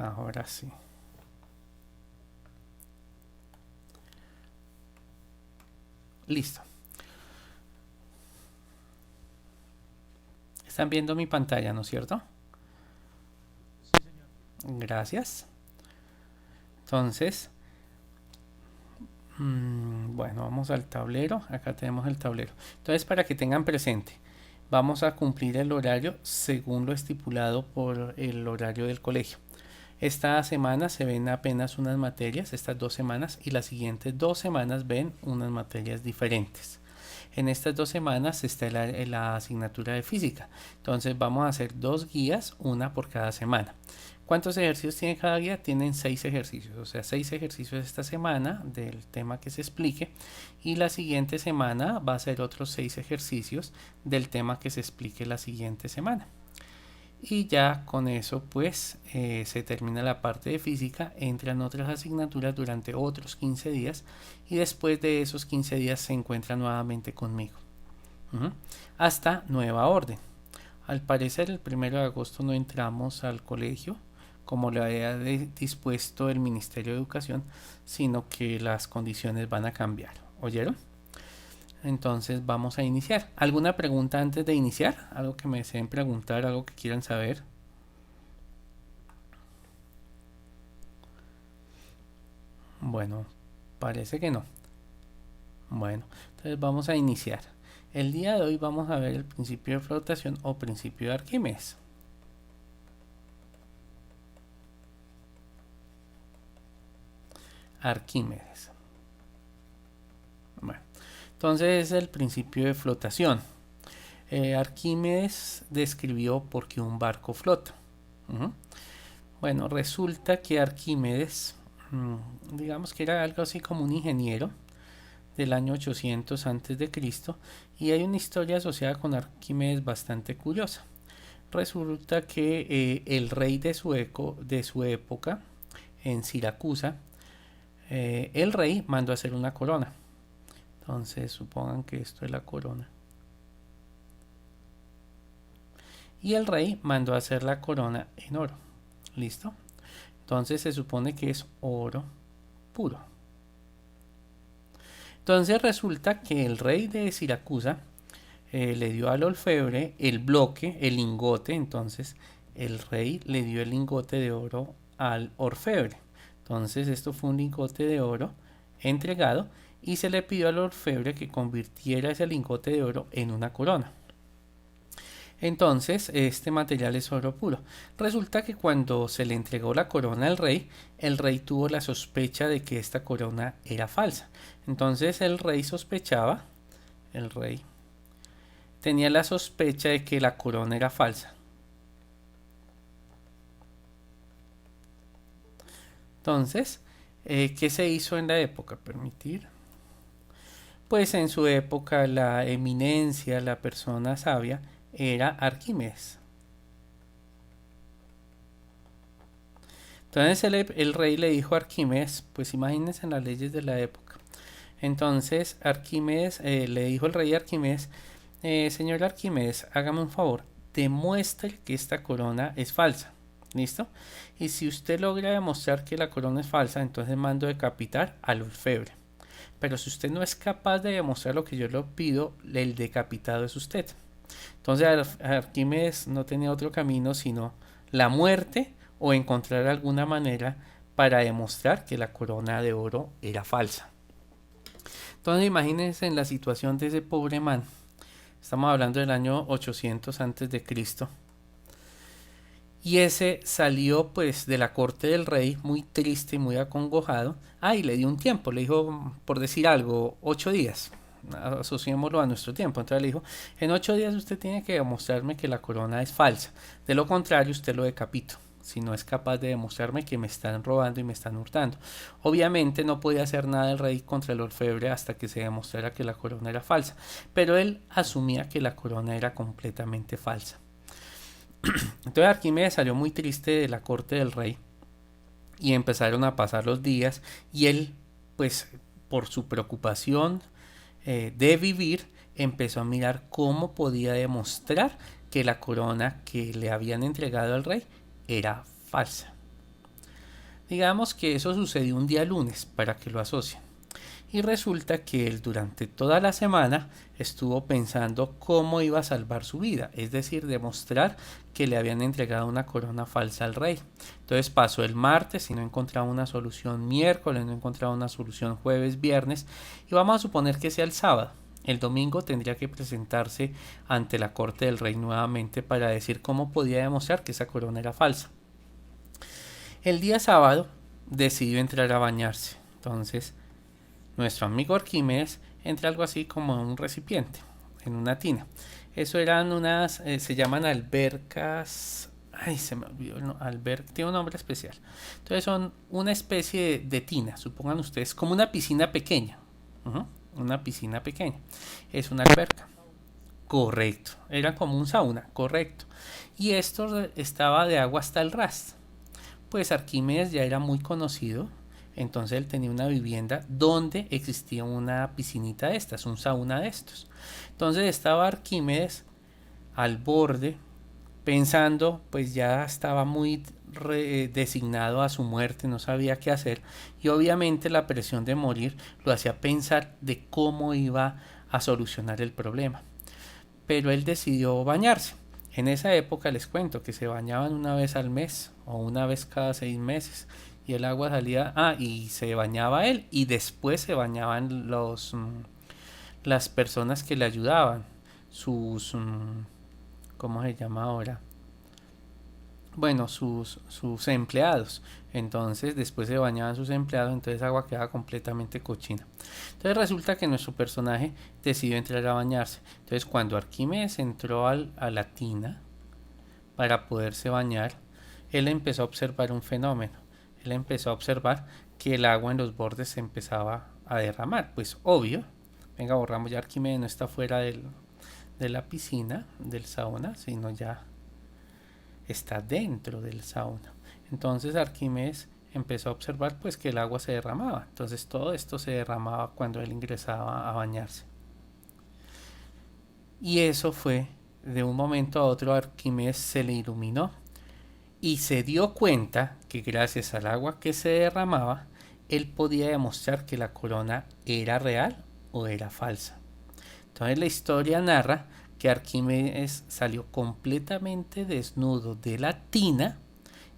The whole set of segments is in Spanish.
Ahora sí. Listo. Están viendo mi pantalla, ¿no es cierto? Sí, señor. Gracias. Entonces, bueno, vamos al tablero. Acá tenemos el tablero. Entonces, para que tengan presente, vamos a cumplir el horario según lo estipulado por el horario del colegio. Esta semana se ven apenas unas materias, estas 2 semanas, y las siguientes 2 semanas ven unas materias diferentes. En estas 2 semanas está la asignatura de física. Entonces vamos a hacer 2 guías, una por cada semana. ¿Cuántos ejercicios tiene cada guía? Tienen 6 ejercicios, o sea, 6 ejercicios esta semana del tema que se explique, y la siguiente semana va a ser otros 6 ejercicios del tema que se explique la siguiente semana. Y ya con eso pues se termina la parte de física, entran otras asignaturas durante otros 15 días y después de esos 15 días se encuentra nuevamente conmigo. Hasta nueva orden. Al parecer el 1 de agosto no entramos al colegio como lo había dispuesto el Ministerio de Educación, sino que las condiciones van a cambiar. ¿Oyeron? Entonces vamos a iniciar. ¿Alguna pregunta antes de iniciar? ¿Algo que me deseen preguntar? ¿Algo que quieran saber? Bueno, parece que no. Bueno, entonces vamos a iniciar. El día de hoy vamos a ver el principio de flotación o principio de Arquímedes. Arquímedes. Bueno, entonces es el principio de flotación. Arquímedes describió por qué un barco flota. Bueno, resulta que Arquímedes, digamos que era algo así como un ingeniero del año 800 antes de Cristo, y hay una historia asociada con Arquímedes bastante curiosa. Resulta que el rey de su época, en Siracusa, el rey mandó a hacer una corona. Entonces supongan que esto es la corona. Y el rey mandó a hacer la corona en oro. ¿Listo? Entonces se supone que es oro puro. Entonces resulta que el rey de Siracusa le dio al orfebre el bloque, el lingote. Entonces el rey le dio el lingote de oro al orfebre. Entonces esto fue un lingote de oro entregado y se le pidió al orfebre que convirtiera ese lingote de oro en una corona. Entonces, este material es oro puro. Resulta que cuando se le entregó la corona al rey, el rey tuvo la sospecha de que esta corona era falsa. Entonces el rey sospechaba, el rey tenía la sospecha de que la corona era falsa. Entonces, ¿qué se hizo en la época? Permitir. Pues en su época la eminencia, la persona sabia, era Arquímedes. Entonces el rey le dijo a Arquímedes, pues imagínense en las leyes de la época. Entonces Arquímedes le dijo el rey a Arquímedes, señor Arquímedes, hágame un favor, demuestre que esta corona es falsa. ¿Listo? Y si usted logra demostrar que la corona es falsa, entonces mando decapitar al orfebre. Pero si usted no es capaz de demostrar lo que yo le pido, el decapitado es usted. Entonces Arquímedes no tenía otro camino sino la muerte o encontrar alguna manera para demostrar que la corona de oro era falsa. Entonces imagínense en la situación de ese pobre man. Estamos hablando del año 800 antes de Cristo. Y ese salió pues de la corte del rey muy triste y muy acongojado. Y le dio un tiempo, le dijo, por decir algo, 8 días. Asociémoslo a nuestro tiempo. Entonces le dijo, en 8 días usted tiene que demostrarme que la corona es falsa. De lo contrario, usted lo decapito. Si no es capaz de demostrarme que me están robando y me están hurtando. Obviamente no podía hacer nada el rey contra el orfebre hasta que se demostrara que la corona era falsa. Pero él asumía que la corona era completamente falsa. Entonces Arquímedes salió muy triste de la corte del rey y empezaron a pasar los días y él, pues por su preocupación de vivir, empezó a mirar cómo podía demostrar que la corona que le habían entregado al rey era falsa. Digamos que eso sucedió un día lunes para que lo asocien. Y resulta que él durante toda la semana estuvo pensando cómo iba a salvar su vida, es decir, demostrar que le habían entregado una corona falsa al rey. Entonces pasó el martes y no encontraba una solución, miércoles no encontraba una solución, jueves, viernes, y vamos a suponer que sea el sábado. El domingo tendría que presentarse ante la corte del rey nuevamente para decir cómo podía demostrar que esa corona era falsa. El día sábado decidió entrar a bañarse. Entonces nuestro amigo Arquímedes entra algo así como en un recipiente, en una tina. Eso eran unas, se llaman albercas. Ay, se me olvidó, no, tiene un nombre especial. Entonces son una especie de tina, supongan ustedes, como una piscina pequeña. Una piscina pequeña. Es una alberca. Correcto. Era como un sauna, correcto. Y esto estaba de agua hasta el ras. Pues Arquímedes ya era muy conocido, entonces él tenía una vivienda donde existía una piscinita de estas, un sauna de estos. Entonces estaba Arquímedes al borde, pensando, pues ya estaba muy designado a su muerte, no sabía qué hacer, y obviamente la presión de morir lo hacía pensar de cómo iba a solucionar el problema. Pero él decidió bañarse. En esa época les cuento que se bañaban una vez al mes o una vez cada 6 meses y el agua salía, y se bañaba él y después se bañaban las personas que le ayudaban, sus, ¿cómo se llama ahora? Bueno, sus empleados. Entonces después se bañaban sus empleados, entonces el agua quedaba completamente cochina. Entonces resulta que nuestro personaje decidió entrar a bañarse. Entonces cuando Arquímedes entró a la tina para poderse bañar, él empezó a observar un fenómeno. Él empezó a observar que el agua en los bordes se empezaba a derramar. Pues obvio, venga, borramos, ya Arquímedes no está fuera de la piscina, del sauna, sino ya está dentro del sauna. Entonces Arquímedes empezó a observar pues que el agua se derramaba. Entonces todo esto se derramaba cuando él ingresaba a bañarse. Y eso fue, de un momento a otro, a Arquímedes se le iluminó y se dio cuenta que gracias al agua que se derramaba, él podía demostrar que la corona era real o era falsa. Entonces la historia narra que Arquímedes salió completamente desnudo de la tina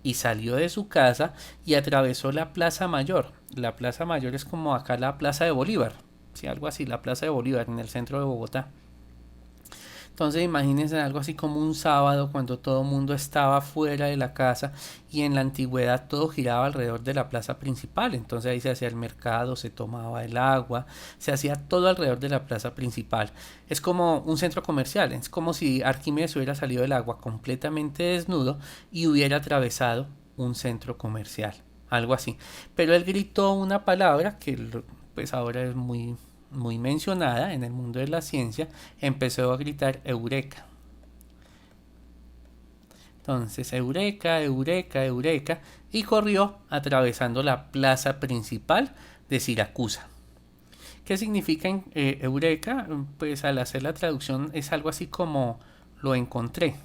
y salió de su casa y atravesó la Plaza Mayor. La Plaza Mayor es como acá la Plaza de Bolívar, ¿sí? Algo así, la Plaza de Bolívar en el centro de Bogotá. Entonces imagínense algo así como un sábado cuando todo el mundo estaba fuera de la casa y en la antigüedad todo giraba alrededor de la plaza principal. Entonces ahí se hacía el mercado, se tomaba el agua, se hacía todo alrededor de la plaza principal. Es como un centro comercial, es como si Arquímedes hubiera salido del agua completamente desnudo y hubiera atravesado un centro comercial, algo así. Pero él gritó una palabra que pues ahora es muy mencionada en el mundo de la ciencia, empezó a gritar Eureka. Entonces, Eureka, Eureka, Eureka, y corrió atravesando la plaza principal de Siracusa. ¿Qué significa Eureka? Pues al hacer la traducción es algo así como lo encontré.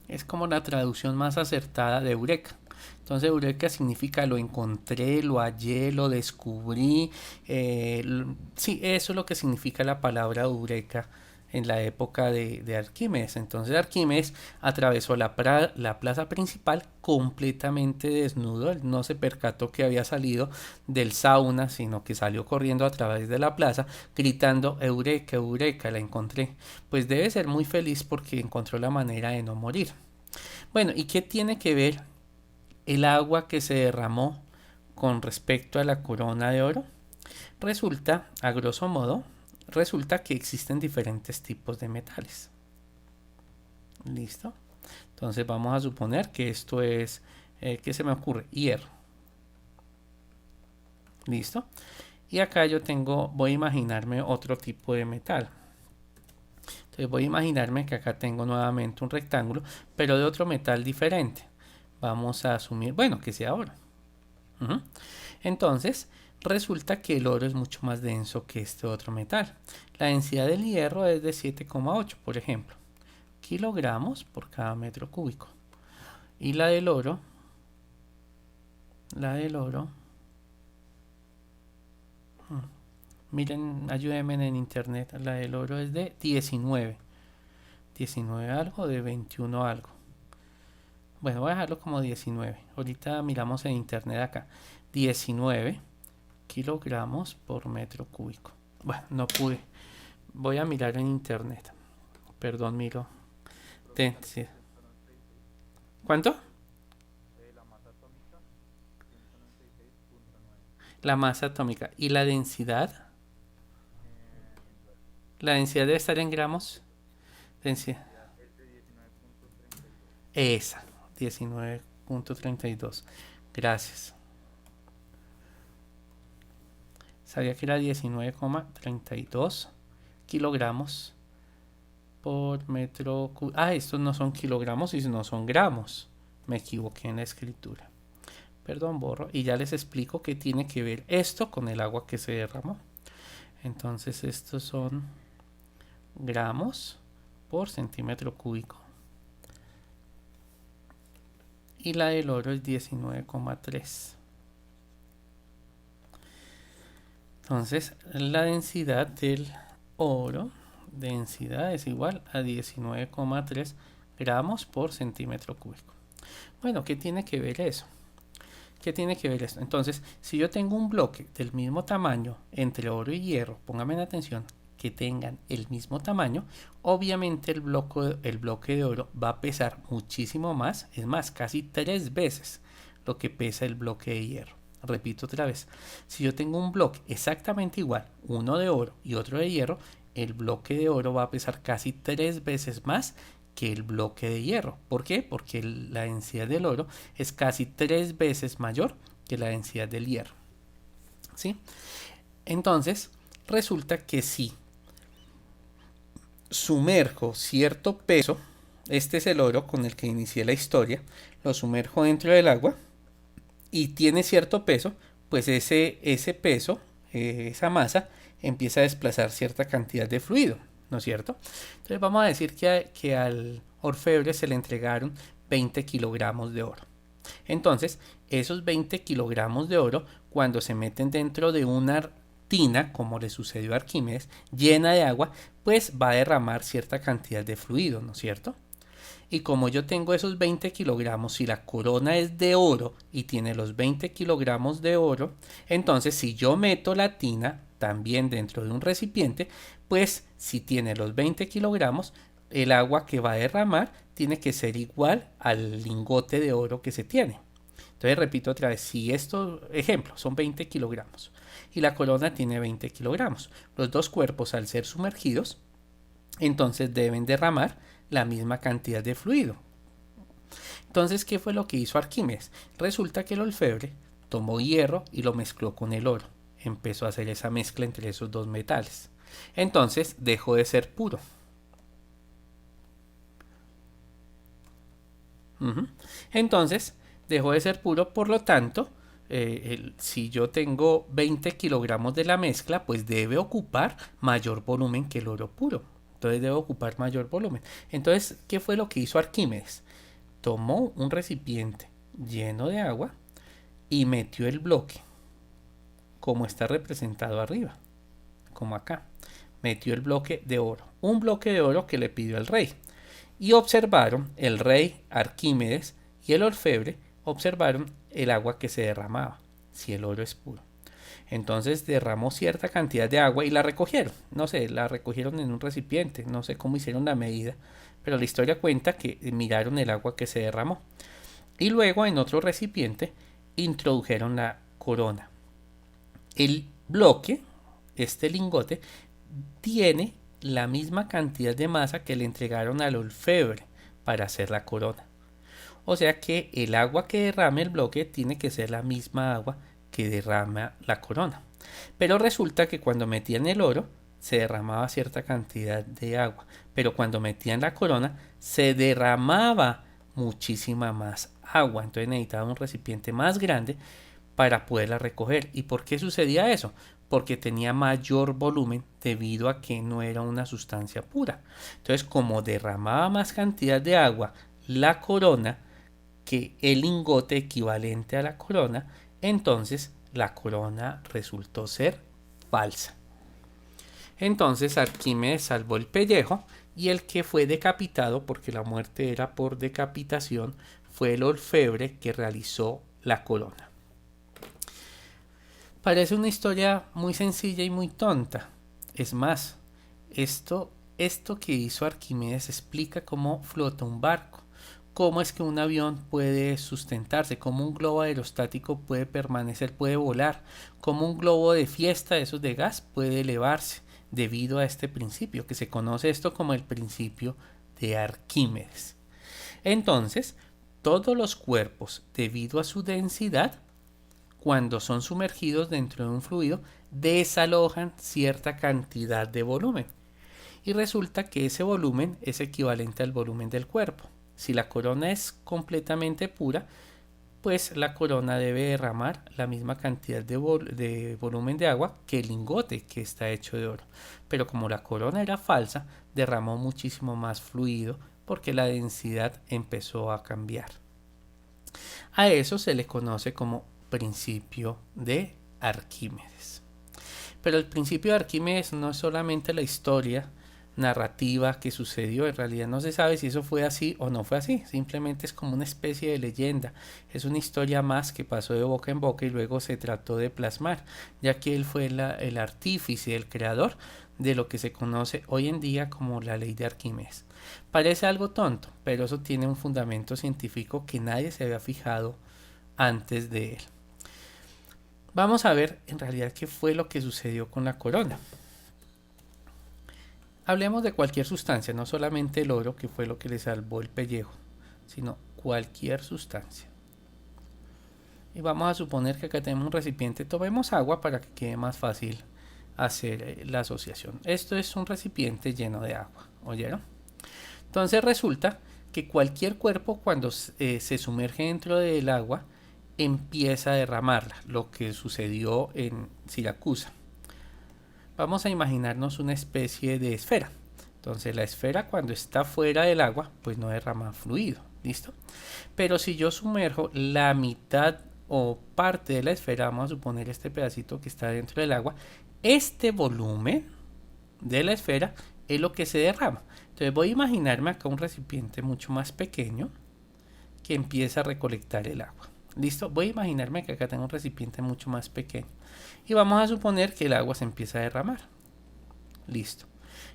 Es como la traducción más acertada de Eureka. Entonces Eureka significa lo encontré, lo hallé, lo descubrí. Sí, eso es lo que significa la palabra Eureka en la época de Arquímedes. Entonces Arquímedes atravesó la plaza principal completamente desnudo. Él no se percató que había salido del sauna, sino que salió corriendo a través de la plaza gritando Eureka, Eureka, la encontré. Pues debe ser muy feliz porque encontró la manera de no morir. Bueno, ¿y qué tiene que ver el agua que se derramó con respecto a la corona de oro? Resulta, a grosso modo, resulta que existen diferentes tipos de metales. ¿Listo? Entonces vamos a suponer que esto es, ¿qué se me ocurre? Hierro. ¿Listo? Y acá yo voy a imaginarme otro tipo de metal. Entonces voy a imaginarme que acá tengo nuevamente un rectángulo, pero de otro metal diferente. Vamos a asumir, bueno, que sea oro. Entonces, resulta que el oro es mucho más denso que este otro metal. La densidad del hierro es de 7,8, por ejemplo, kilogramos por cada metro cúbico. Y la del oro La del oro. Miren, ayúdenme en internet. La del oro es de 19. 19 algo, de 21 algo. Bueno, voy a dejarlo como 19. Ahorita miramos en internet acá. 19 kilogramos por metro cúbico. Bueno, no pude. Voy a mirar en internet. Perdón, miro. Sí. ¿Cuánto? La masa atómica. ¿Y la densidad? La densidad debe estar en gramos. Densidad. Esa. 19.32. Gracias. Sabía que era 19,32 kilogramos por metro cúbico. Ah, estos no son kilogramos, sino son gramos. Me equivoqué en la escritura. Perdón, borro. Y ya les explico qué tiene que ver esto con el agua que se derramó. Entonces estos son gramos por centímetro cúbico. Y la del oro es 19,3. Entonces la densidad del oro, densidad es igual a 19,3 gramos por centímetro cúbico. Bueno, ¿qué tiene que ver eso? ¿Qué tiene que ver esto? Entonces, si yo tengo un bloque del mismo tamaño entre oro y hierro, pónganme en atención, que tengan el mismo tamaño, obviamente el bloque de oro va a pesar muchísimo más, es más, casi 3 veces lo que pesa el bloque de hierro. Repito otra vez, si yo tengo un bloque exactamente igual, uno de oro y otro de hierro, el bloque de oro va a pesar casi 3 veces más que el bloque de hierro. ¿Por qué? Porque la densidad del oro es casi 3 veces mayor que la densidad del hierro. ¿Sí? Entonces, resulta que si sumerjo cierto peso, este es el oro con el que inicié la historia, lo sumerjo dentro del agua y tiene cierto peso, pues ese peso, esa masa, empieza a desplazar cierta cantidad de fluido, ¿no es cierto? Entonces vamos a decir que al orfebre se le entregaron 20 kilogramos de oro. Entonces, esos 20 kilogramos de oro, cuando se meten dentro de una tina, como le sucedió a Arquímedes, llena de agua, pues va a derramar cierta cantidad de fluido, ¿no es cierto? Y como yo tengo esos 20 kilogramos, y la corona es de oro y tiene los 20 kilogramos de oro, entonces si yo meto la tina también dentro de un recipiente, pues si tiene los 20 kilogramos, el agua que va a derramar tiene que ser igual al lingote de oro que se tiene. Entonces repito otra vez, si esto, ejemplo, son 20 kilogramos y la corona tiene 20 kilogramos, los dos cuerpos al ser sumergidos, entonces deben derramar la misma cantidad de fluido. Entonces, ¿qué fue lo que hizo Arquímedes? Resulta que el orfebre tomó hierro y lo mezcló con el oro. Empezó a hacer esa mezcla entre esos dos metales. Entonces, dejó de ser puro. Entonces, dejó de ser puro, por lo tanto, si yo tengo 20 kilogramos de la mezcla, pues debe ocupar mayor volumen que el oro puro. Entonces debe ocupar mayor volumen. Entonces, ¿qué fue lo que hizo Arquímedes? Tomó un recipiente lleno de agua y metió el bloque, como está representado arriba, como acá. Metió el bloque de oro, un bloque de oro que le pidió el rey. Y observaron, el rey, Arquímedes y el orfebre, observaron el agua que se derramaba, si el oro es puro. Entonces derramó cierta cantidad de agua y la recogieron. No sé, la recogieron en un recipiente. No sé cómo hicieron la medida. Pero la historia cuenta que miraron el agua que se derramó. Y luego en otro recipiente introdujeron la corona. El bloque, este lingote, tiene la misma cantidad de masa que le entregaron al orfebre para hacer la corona. O sea que el agua que derrame el bloque tiene que ser la misma agua que derrama la corona. Pero resulta que cuando metían el oro se derramaba cierta cantidad de agua, pero cuando metían la corona se derramaba muchísima más agua. Entonces necesitaba un recipiente más grande para poderla recoger. ¿Y por qué sucedía eso? Porque tenía mayor volumen debido a que no era una sustancia pura. Entonces, como derramaba más cantidad de agua la corona que el lingote equivalente a la corona, entonces la corona resultó ser falsa. Entonces Arquímedes salvó el pellejo y el que fue decapitado, porque la muerte era por decapitación, fue el orfebre que realizó la corona. Parece una historia muy sencilla y muy tonta. Es más, esto que hizo Arquímedes explica cómo flota un barco, cómo es que un avión puede sustentarse, cómo un globo aerostático puede permanecer, puede volar, cómo un globo de fiesta, esos de gas, puede elevarse, debido a este principio, que se conoce esto como el principio de Arquímedes. Entonces, todos los cuerpos, debido a su densidad, cuando son sumergidos dentro de un fluido, desalojan cierta cantidad de volumen. Y resulta que ese volumen es equivalente al volumen del cuerpo. Si la corona es completamente pura, pues la corona debe derramar la misma cantidad de volumen de agua que el lingote, que está hecho de oro. Pero como la corona era falsa, derramó muchísimo más fluido porque la densidad empezó a cambiar. A eso se le conoce como principio de Arquímedes. Pero el principio de Arquímedes no es solamente la historia narrativa que sucedió, en realidad no se sabe si eso fue así o no fue así, simplemente es como una especie de leyenda, es una historia más que pasó de boca en boca y luego se trató de plasmar, ya que él fue el artífice, el creador de lo que se conoce hoy en día como la ley de Arquímedes. Parece algo tonto, pero eso tiene un fundamento científico que nadie se había fijado antes de él. Vamos a ver en realidad qué fue lo que sucedió con la corona. Hablemos de cualquier sustancia, no solamente el oro, que fue lo que le salvó el pellejo, sino cualquier sustancia. Y vamos a suponer que acá tenemos un recipiente, tomemos agua para que quede más fácil hacer la asociación. Esto es un recipiente lleno de agua, ¿oyeron? Entonces resulta que cualquier cuerpo cuando se sumerge dentro del agua empieza a derramarla, lo que sucedió en Siracusa. Vamos a imaginarnos una especie de esfera. Entonces la esfera cuando está fuera del agua, pues no derrama fluido, ¿listo? Pero si yo sumerjo la mitad o parte de la esfera, vamos a suponer este pedacito que está dentro del agua, este volumen de la esfera es lo que se derrama. Entonces voy a imaginarme acá un recipiente mucho más pequeño que empieza a recolectar el agua. ¿Listo? Voy a imaginarme que acá tengo un recipiente mucho más pequeño. Y vamos a suponer que el agua se empieza a derramar. Listo.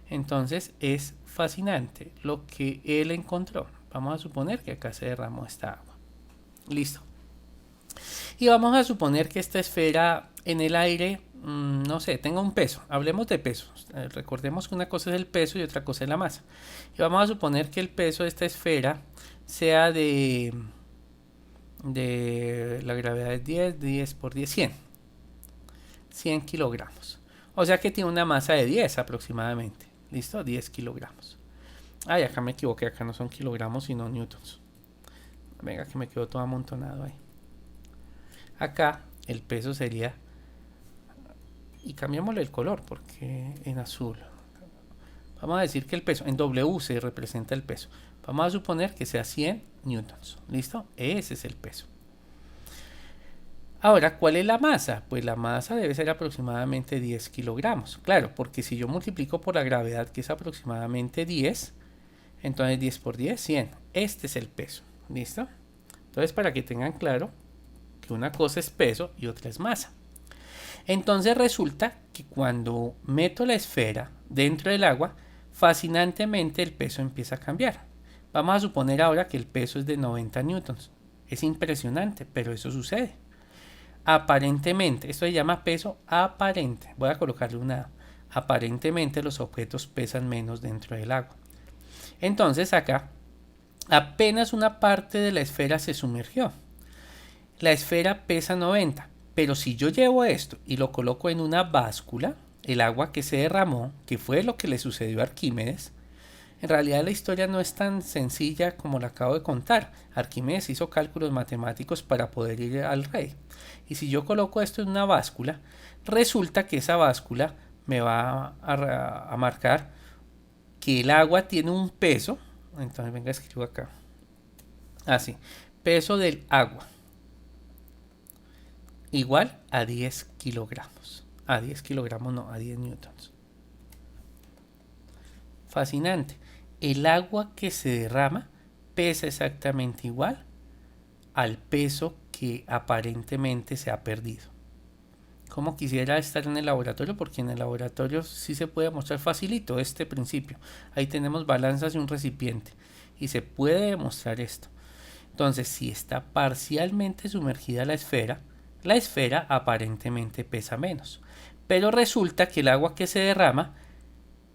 Entonces es fascinante lo que él encontró. Vamos a suponer que acá se derramó esta agua. Listo. Y vamos a suponer que esta esfera en el aire, no sé, tenga un peso. Hablemos de pesos. Recordemos que una cosa es el peso y otra cosa es la masa. Y vamos a suponer que el peso de esta esfera sea de la gravedad es 10 por 10, 100 kilogramos. O sea que tiene una masa de 10 aproximadamente. ¿Listo? 10 kilogramos. Ay, acá me equivoqué, acá no son kilogramos sino newtons. Venga, que me quedó todo amontonado ahí. Acá el peso sería, y cambiémosle el color porque en azul. Vamos a decir que el peso, en W se representa el peso. Vamos a suponer que sea 100 newtons. ¿Listo? Ese es el peso. Ahora, ¿cuál es la masa? Pues la masa debe ser aproximadamente 10 kilogramos. Claro, porque si yo multiplico por la gravedad, que es aproximadamente 10, entonces 10 por 10, 100. Este es el peso. ¿Listo? Entonces, para que tengan claro que una cosa es peso y otra es masa. Entonces resulta que cuando meto la esfera dentro del agua, fascinantemente el peso empieza a cambiar. Vamos a suponer ahora que el peso es de 90 newtons. Es impresionante, pero eso sucede. Aparentemente, esto se llama peso aparente. Voy a colocarle una. Aparentemente los objetos pesan menos dentro del agua. Entonces acá apenas una parte de la esfera se sumergió. La esfera pesa 90, pero si yo llevo esto y lo coloco en una báscula, el agua que se derramó, que fue lo que le sucedió a Arquímedes, en realidad la historia no es tan sencilla como la acabo de contar. Arquímedes hizo cálculos matemáticos para poder ir al rey. Y si yo coloco esto en una báscula, resulta que esa báscula me va a marcar que el agua tiene un peso. Entonces venga, escribo acá. Así. peso del agua igual a 10 kilogramos. A 10 kilogramos no, a 10 newtons. Fascinante. El agua que se derrama pesa exactamente igual al peso que aparentemente se ha perdido. Como quisiera estar en el laboratorio, porque en el laboratorio sí se puede mostrar facilito este principio. Ahí tenemos balanzas y un recipiente y se puede demostrar esto. Entonces, si está parcialmente sumergida la esfera aparentemente pesa menos. Pero resulta que el agua que se derrama,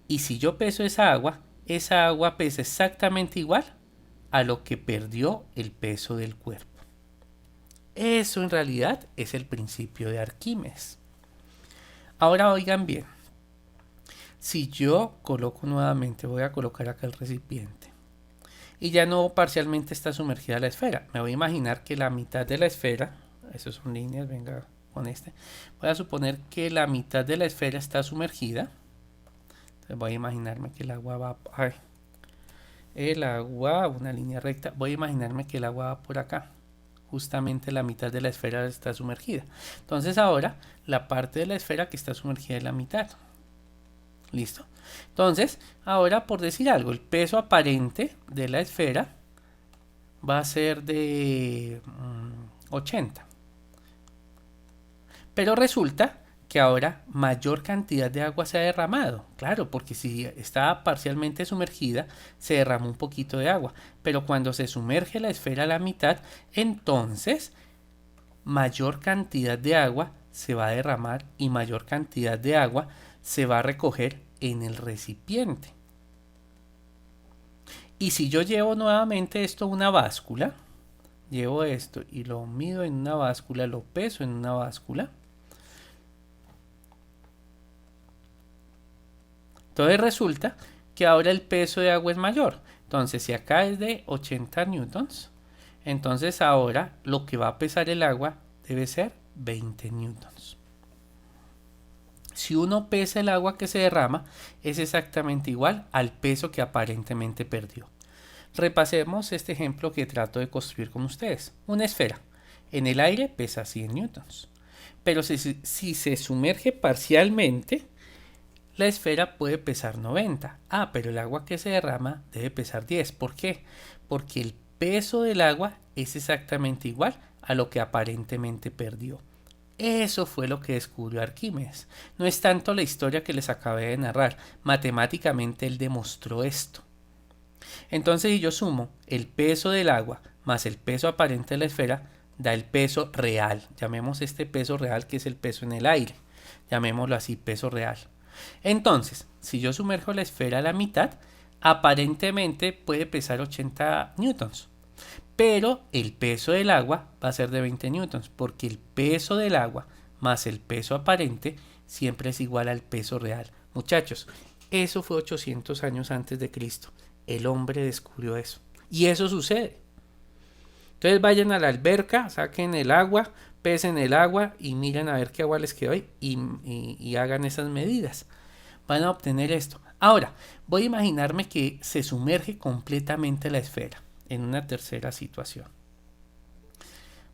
y si yo peso esa agua pesa exactamente igual a lo que perdió el peso del cuerpo. Eso en realidad es el principio de Arquímedes. Ahora oigan bien, si yo coloco nuevamente, voy a colocar acá el recipiente y ya no parcialmente está sumergida la esfera, me voy a imaginar que la mitad de la esfera, eso son líneas, venga con este, voy a suponer que la mitad de la esfera está sumergida. Entonces voy a imaginarme que el agua va, una línea recta, voy a imaginarme que el agua va por acá. Justamente la mitad de la esfera está sumergida. Entonces ahora la parte de la esfera que está sumergida es la mitad. ¿Listo? Entonces, ahora por decir algo, el peso aparente de la esfera va a ser de 80. Pero resulta que ahora mayor cantidad de agua se ha derramado. Claro, porque si estaba parcialmente sumergida, se derramó un poquito de agua. Pero cuando se sumerge la esfera a la mitad, entonces mayor cantidad de agua se va a derramar y mayor cantidad de agua se va a recoger en el recipiente. Y si yo llevo nuevamente esto a una báscula, llevo esto y lo mido en una báscula, lo peso en una báscula, entonces resulta que ahora el peso de agua es mayor. Entonces, si acá es de 80 newtons, entonces ahora lo que va a pesar el agua debe ser 20 newtons. Si uno pesa el agua que se derrama, es exactamente igual al peso que aparentemente perdió. Repasemos este ejemplo que trato de construir con ustedes. Una esfera. En el aire pesa 100 newtons. Pero si se sumerge parcialmente, la esfera puede pesar 90. Pero el agua que se derrama debe pesar 10. ¿Por qué? Porque el peso del agua es exactamente igual a lo que aparentemente perdió. Eso fue lo que descubrió Arquímedes. No es tanto la historia que les acabé de narrar. Matemáticamente él demostró esto. Entonces, si yo sumo el peso del agua más el peso aparente de la esfera, da el peso real. Llamemos este peso real, que es el peso en el aire. Llamémoslo así, peso real. Entonces, si yo sumerjo la esfera a la mitad, aparentemente puede pesar 80 newtons. Pero el peso del agua va a ser de 20 newtons, porque el peso del agua más el peso aparente siempre es igual al peso real. Muchachos, eso fue 800 años antes de Cristo. El hombre descubrió eso. Y eso sucede. Entonces vayan a la alberca, saquen el agua, pesen el agua y miren a ver qué agua les quedó y hagan esas medidas. Van a obtener esto. Ahora, voy a imaginarme que se sumerge completamente la esfera en una tercera situación.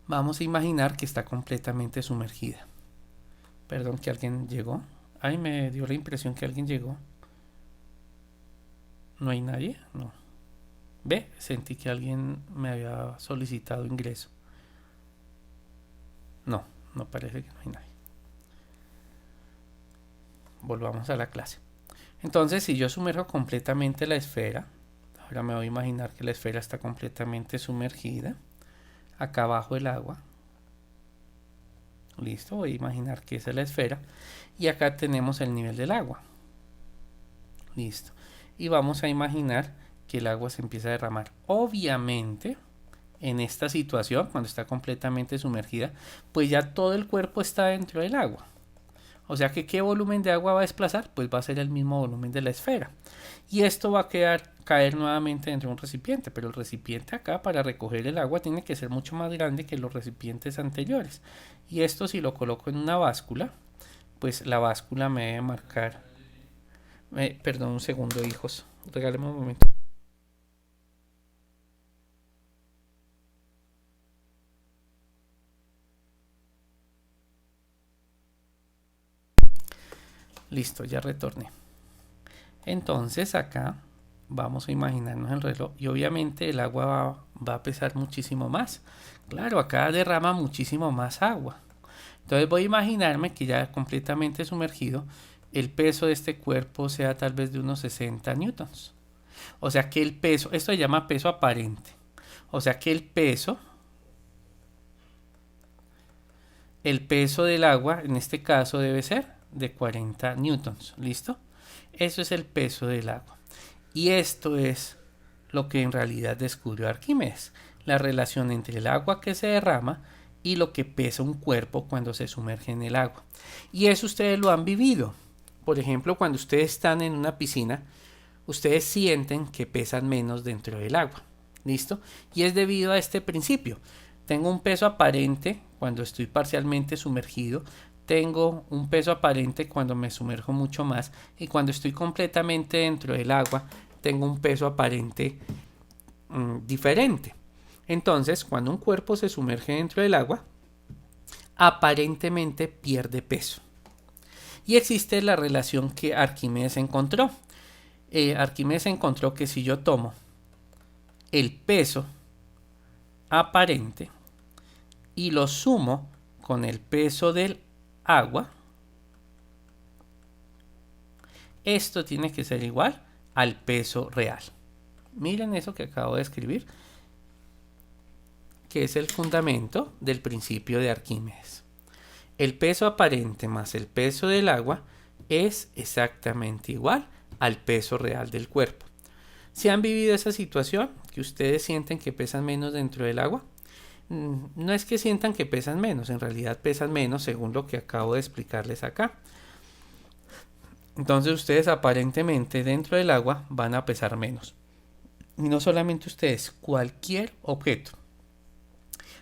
Vamos a imaginar que está completamente sumergida. Perdón, que alguien llegó. Ay, me dio la impresión que alguien llegó. ¿No hay nadie? No. ¿Ve? Sentí que alguien me había solicitado ingreso. No, no parece que no hay nadie. Volvamos a la clase. Entonces, si yo sumerjo completamente la esfera, ahora me voy a imaginar que la esfera está completamente sumergida. Acá abajo el agua. Listo, voy a imaginar que esa es la esfera. Y acá tenemos el nivel del agua. Listo. Y vamos a imaginar que el agua se empieza a derramar. Obviamente, en esta situación, cuando está completamente sumergida, pues ya todo el cuerpo está dentro del agua. O sea que ¿qué volumen de agua va a desplazar? Pues va a ser el mismo volumen de la esfera. Y esto va a caer nuevamente dentro de un recipiente. Pero el recipiente acá, para recoger el agua, tiene que ser mucho más grande que los recipientes anteriores. Y esto, si lo coloco en una báscula, pues la báscula me debe marcar. Perdón, un segundo, hijos. Regáleme un momento. Listo, ya retorné. Entonces acá vamos a imaginarnos el reloj y obviamente el agua va a pesar muchísimo más. Claro, acá derrama muchísimo más agua. Entonces voy a imaginarme que ya completamente sumergido, el peso de este cuerpo sea tal vez de unos 60 newtons. O sea que el peso, esto se llama peso aparente. O sea que el peso del agua en este caso debe ser de 40 newtons. ¿Listo? Eso es el peso del agua. Y esto es lo que en realidad descubrió Arquímedes, la relación entre el agua que se derrama y lo que pesa un cuerpo cuando se sumerge en el agua. Y eso ustedes lo han vivido. Por ejemplo, cuando ustedes están en una piscina, ustedes sienten que pesan menos dentro del agua. ¿Listo? Y es debido a este principio. Tengo un peso aparente cuando estoy parcialmente sumergido, tengo un peso aparente cuando me sumerjo mucho más y cuando estoy completamente dentro del agua tengo un peso aparente diferente. Entonces, cuando un cuerpo se sumerge dentro del agua, aparentemente pierde peso. Y existe la relación que Arquímedes encontró. Arquímedes encontró que si yo tomo el peso aparente y lo sumo con el peso del agua, esto tiene que ser igual al peso real. Miren eso que acabo de escribir, que es el fundamento del principio de Arquímedes. El peso aparente más el peso del agua es exactamente igual al peso real del cuerpo. ¿Si han vivido esa situación, que ustedes sienten que pesan menos dentro del agua? No es que sientan que pesan menos, en realidad pesan menos según lo que acabo de explicarles acá. Entonces ustedes aparentemente dentro del agua van a pesar menos. Y no solamente ustedes, cualquier objeto,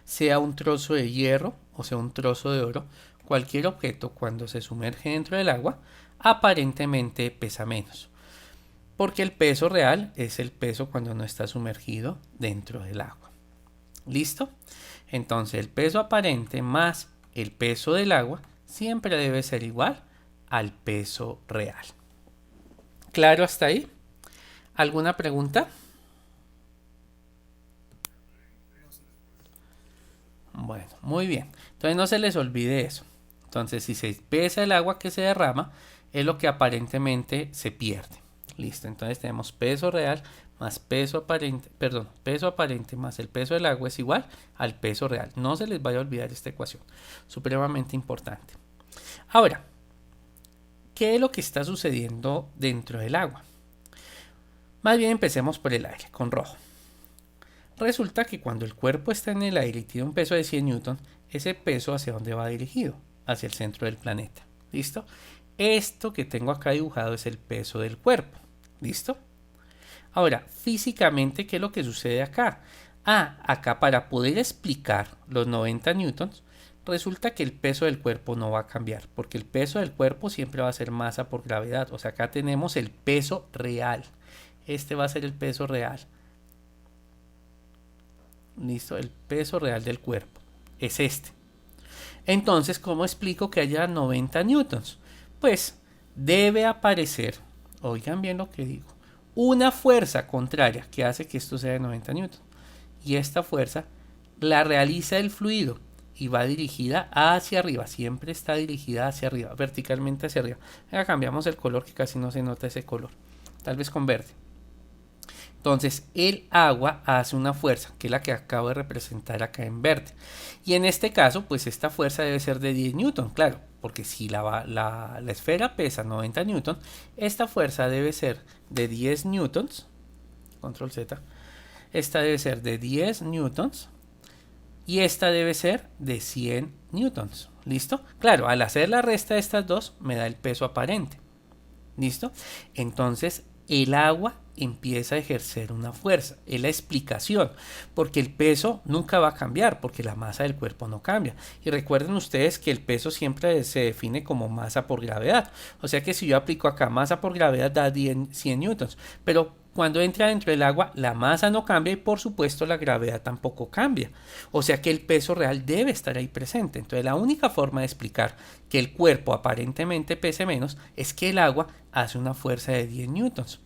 sea un trozo de hierro o sea un trozo de oro, cualquier objeto cuando se sumerge dentro del agua aparentemente pesa menos. Porque el peso real es el peso cuando no está sumergido dentro del agua. ¿Listo? Entonces el peso aparente más el peso del agua siempre debe ser igual al peso real. ¿Claro hasta ahí? ¿Alguna pregunta? Bueno, muy bien. Entonces no se les olvide eso. Entonces si se pesa el agua que se derrama, es lo que aparentemente se pierde. Listo, entonces tenemos peso real más peso aparente, peso aparente más el peso del agua es igual al peso real. No se les vaya a olvidar esta ecuación, supremamente importante. Ahora, ¿qué es lo que está sucediendo dentro del agua? Más bien empecemos por el aire, con rojo. Resulta que cuando el cuerpo está en el aire y tiene un peso de 100 newton, ese peso hacia dónde va dirigido, hacia el centro del planeta. ¿Listo? Esto que tengo acá dibujado es el peso del cuerpo. ¿Listo? Ahora, físicamente, ¿qué es lo que sucede acá? Acá para poder explicar los 90 newtons, resulta que el peso del cuerpo no va a cambiar, porque el peso del cuerpo siempre va a ser masa por gravedad. O sea, acá tenemos el peso real. Este va a ser el peso real. ¿Listo? El peso real del cuerpo es este. Entonces, ¿cómo explico que haya 90 newtons? Pues debe aparecer, oigan bien lo que digo, una fuerza contraria que hace que esto sea de 90 newtons. Y esta fuerza la realiza el fluido y va dirigida hacia arriba, siempre está dirigida hacia arriba, verticalmente hacia arriba. Acá cambiamos el color que casi no se nota ese color, tal vez con verde. Entonces el agua hace una fuerza, que es la que acabo de representar acá en verde. Y en este caso, pues esta fuerza debe ser de 10 newton, claro, porque si la esfera pesa 90 newton, esta fuerza debe ser de 10 newtons, control Z, esta debe ser de 10 newtons y esta debe ser de 100 newtons. ¿Listo? Claro, al hacer la resta de estas dos me da el peso aparente. ¿Listo? Entonces el agua empieza a ejercer una fuerza, es la explicación, porque el peso nunca va a cambiar, porque la masa del cuerpo no cambia. Y recuerden ustedes que el peso siempre se define como masa por gravedad, o sea que si yo aplico acá masa por gravedad da 100 newtons, pero Cuando entra dentro del agua, la masa no cambia y por supuesto la gravedad tampoco cambia. O sea que el peso real debe estar ahí presente. Entonces la única forma de explicar que el cuerpo aparentemente pese menos es que el agua hace una fuerza de 10 newtons.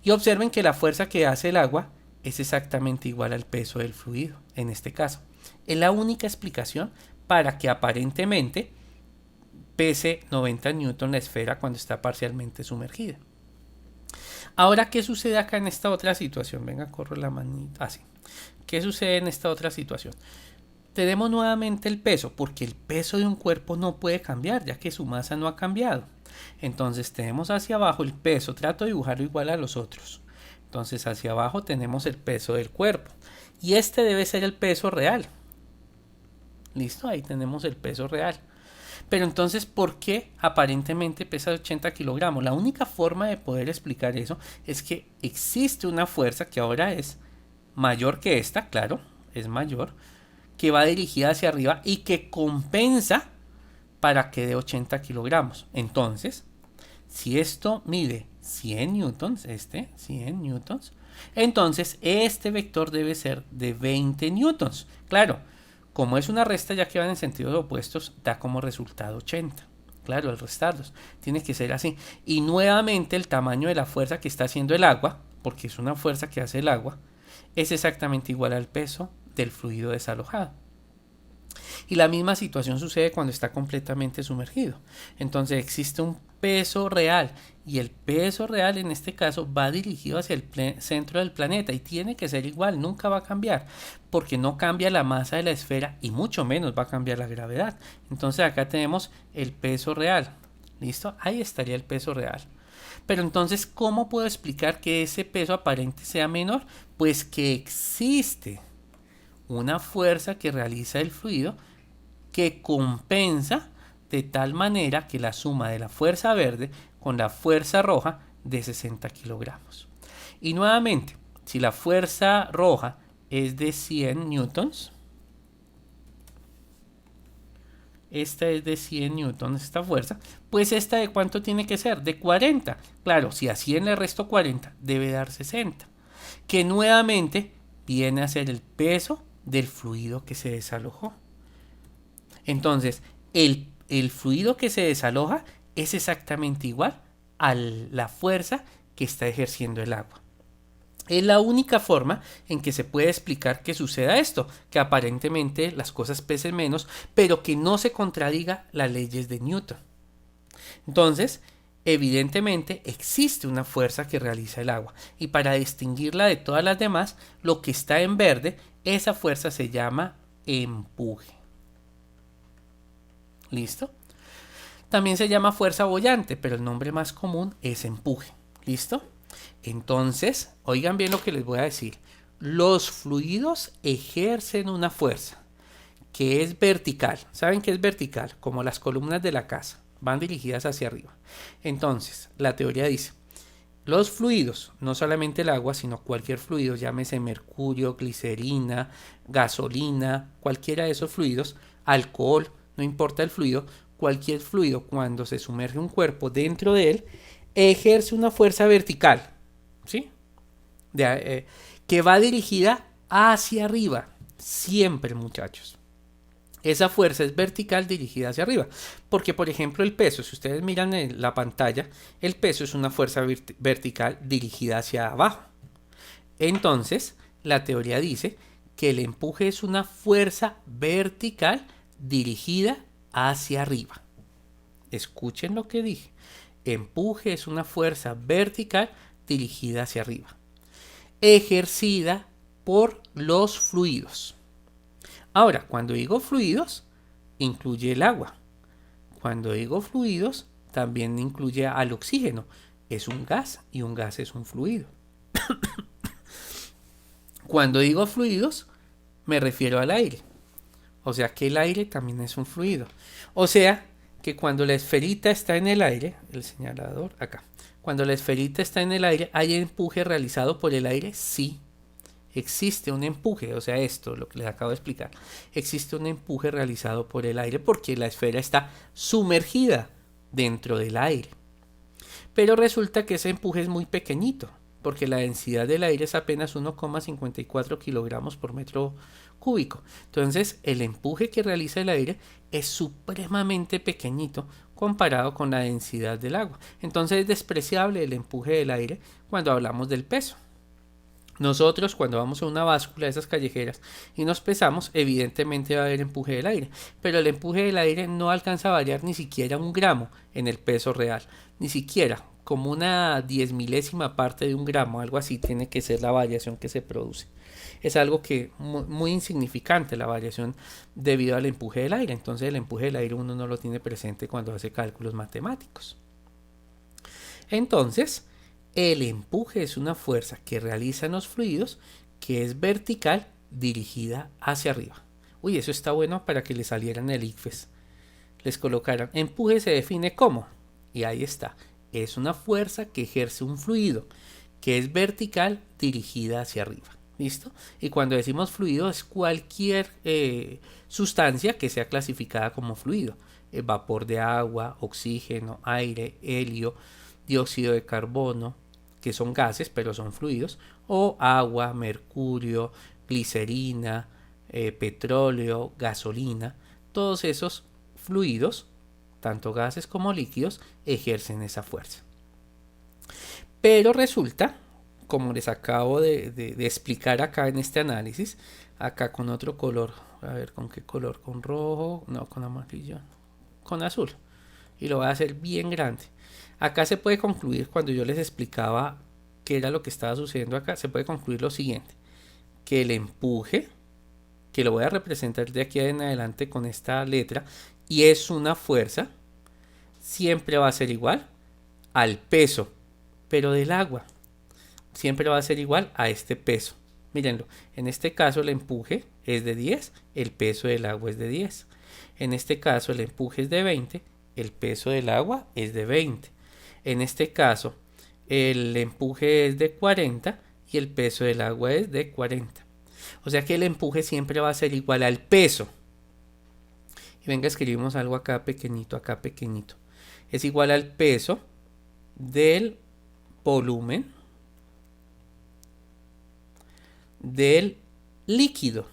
Y observen que la fuerza que hace el agua es exactamente igual al peso del fluido, en este caso. Es la única explicación para que aparentemente pese 90 newton la esfera cuando está parcialmente sumergida. Ahora, ¿qué sucede acá en esta otra situación? Venga, corro la manita. Así. ¿Qué sucede en esta otra situación? Tenemos nuevamente el peso, porque el peso de un cuerpo no puede cambiar, ya que su masa no ha cambiado. Entonces tenemos hacia abajo el peso, trato de dibujarlo igual a los otros. Entonces hacia abajo tenemos el peso del cuerpo. Y este debe ser el peso real. ¿Listo? Ahí tenemos el peso real. Pero entonces, ¿por qué aparentemente pesa 80 kilogramos? La única forma de poder explicar eso es que existe una fuerza que ahora es mayor que esta, claro, es mayor, que va dirigida hacia arriba y que compensa para que dé 80 kilogramos. Entonces, si esto mide 100 newtons, 100 newtons, entonces este vector debe ser de 20 newtons. Claro, como es una resta ya que van en sentidos opuestos, da como resultado 80. Claro, al restarlos, tiene que ser así. Y nuevamente el tamaño de la fuerza que está haciendo el agua, porque es una fuerza que hace el agua, es exactamente igual al peso del fluido desalojado. Y la misma situación sucede cuando está completamente sumergido. Entonces existe un peso real y el peso real en este caso va dirigido hacia el centro del planeta y tiene que ser igual, nunca va a cambiar porque no cambia la masa de la esfera y mucho menos va a cambiar la gravedad. Entonces acá tenemos el peso real. ¿Listo? Ahí estaría el peso real. Pero entonces, ¿cómo puedo explicar que ese peso aparente sea menor? Pues que existe una fuerza que realiza el fluido que compensa de tal manera que la suma de la fuerza verde con la fuerza roja de 60 kilogramos. Y nuevamente, si la fuerza roja es de 100 newtons, esta es de 100 newtons, esta fuerza, pues esta de cuánto tiene que ser, de 40. Claro, si a 100 le resto 40, debe dar 60, que nuevamente viene a ser el peso del fluido que se desalojó. Entonces, el fluido que se desaloja es exactamente igual a la fuerza que está ejerciendo el agua. Es la única forma en que se puede explicar que suceda esto, que aparentemente las cosas pesen menos, pero que no se contradiga las leyes de Newton. Entonces, evidentemente existe una fuerza que realiza el agua, y para distinguirla de todas las demás, lo que está en verde, esa fuerza se llama empuje. ¿Listo? También se llama fuerza boyante, pero el nombre más común es empuje. ¿Listo? Entonces, oigan bien lo que les voy a decir. Los fluidos ejercen una fuerza que es vertical. ¿Saben qué es vertical? Como las columnas de la casa. Van dirigidas hacia arriba. Entonces, la teoría dice, los fluidos, no solamente el agua, sino cualquier fluido, llámese mercurio, glicerina, gasolina, cualquiera de esos fluidos, alcohol, no importa el fluido, cualquier fluido cuando se sumerge un cuerpo dentro de él, ejerce una fuerza vertical, ¿sí? Que va dirigida hacia arriba, siempre, muchachos. Esa fuerza es vertical dirigida hacia arriba, porque por ejemplo el peso, si ustedes miran en la pantalla, el peso es una fuerza vertical dirigida hacia abajo. Entonces, la teoría dice que el empuje es una fuerza vertical dirigida hacia arriba. Escuchen lo que dije. Empuje es una fuerza vertical dirigida hacia arriba, ejercida por los fluidos. Ahora, cuando digo fluidos, incluye el agua. Cuando digo fluidos, también incluye al oxígeno. Es un gas y un gas es un fluido. Cuando digo fluidos, me refiero al aire. O sea que el aire también es un fluido. O sea que cuando la esferita está en el aire, el señalador acá, cuando la esferita está en el aire, ¿hay empuje realizado por el aire? Sí. Existe un empuje, o sea esto, lo que les acabo de explicar. Existe un empuje realizado por el aire porque la esfera está sumergida dentro del aire. Pero resulta que ese empuje es muy pequeñito, porque la densidad del aire es apenas 1,54 kilogramos por metro cúbico. Entonces el empuje que realiza el aire es supremamente pequeñito comparado con la densidad del agua. Entonces es despreciable el empuje del aire cuando hablamos del peso. Nosotros cuando vamos a una báscula de esas callejeras y nos pesamos, evidentemente va a haber empuje del aire, pero el empuje del aire no alcanza a variar ni siquiera 1 gramo en el peso real, ni siquiera como una 10 milésima parte de 1 gramo, algo así tiene que ser la variación que se produce. Es algo que muy insignificante la variación debido al empuje del aire. Entonces el empuje del aire uno no lo tiene presente cuando hace cálculos matemáticos. Entonces el empuje es una fuerza que realizan los fluidos que es vertical dirigida hacia arriba. Uy, eso está bueno para que le salieran el ICFES. Les colocaran empuje se define como, y ahí está, es una fuerza que ejerce un fluido que es vertical dirigida hacia arriba. ¿Listo? Y cuando decimos fluido es cualquier sustancia que sea clasificada como fluido. Vapor de agua, oxígeno, aire, helio, dióxido de carbono, que son gases pero son fluidos, o agua, mercurio, glicerina, petróleo, gasolina. Todos esos fluidos, tanto gases como líquidos, ejercen esa fuerza. Pero resulta, como les acabo de explicar acá en este análisis, acá con otro color, a ver con qué color, con rojo, no, con amarillo, con azul, y lo voy a hacer bien grande. Acá se puede concluir, cuando yo les explicaba qué era lo que estaba sucediendo acá, se puede concluir lo siguiente, que el empuje, que lo voy a representar de aquí en adelante con esta letra, y es una fuerza, siempre va a ser igual al peso, pero del agua. Siempre va a ser igual a este peso. Mírenlo, en este caso el empuje es de 10, el peso del agua es de 10. En este caso el empuje es de 20, el peso del agua es de 20. En este caso el empuje es de 40 y el peso del agua es de 40. O sea que el empuje siempre va a ser igual al peso. Y venga, escribimos algo acá pequeñito, acá pequeñito. Es igual al peso del volumen del líquido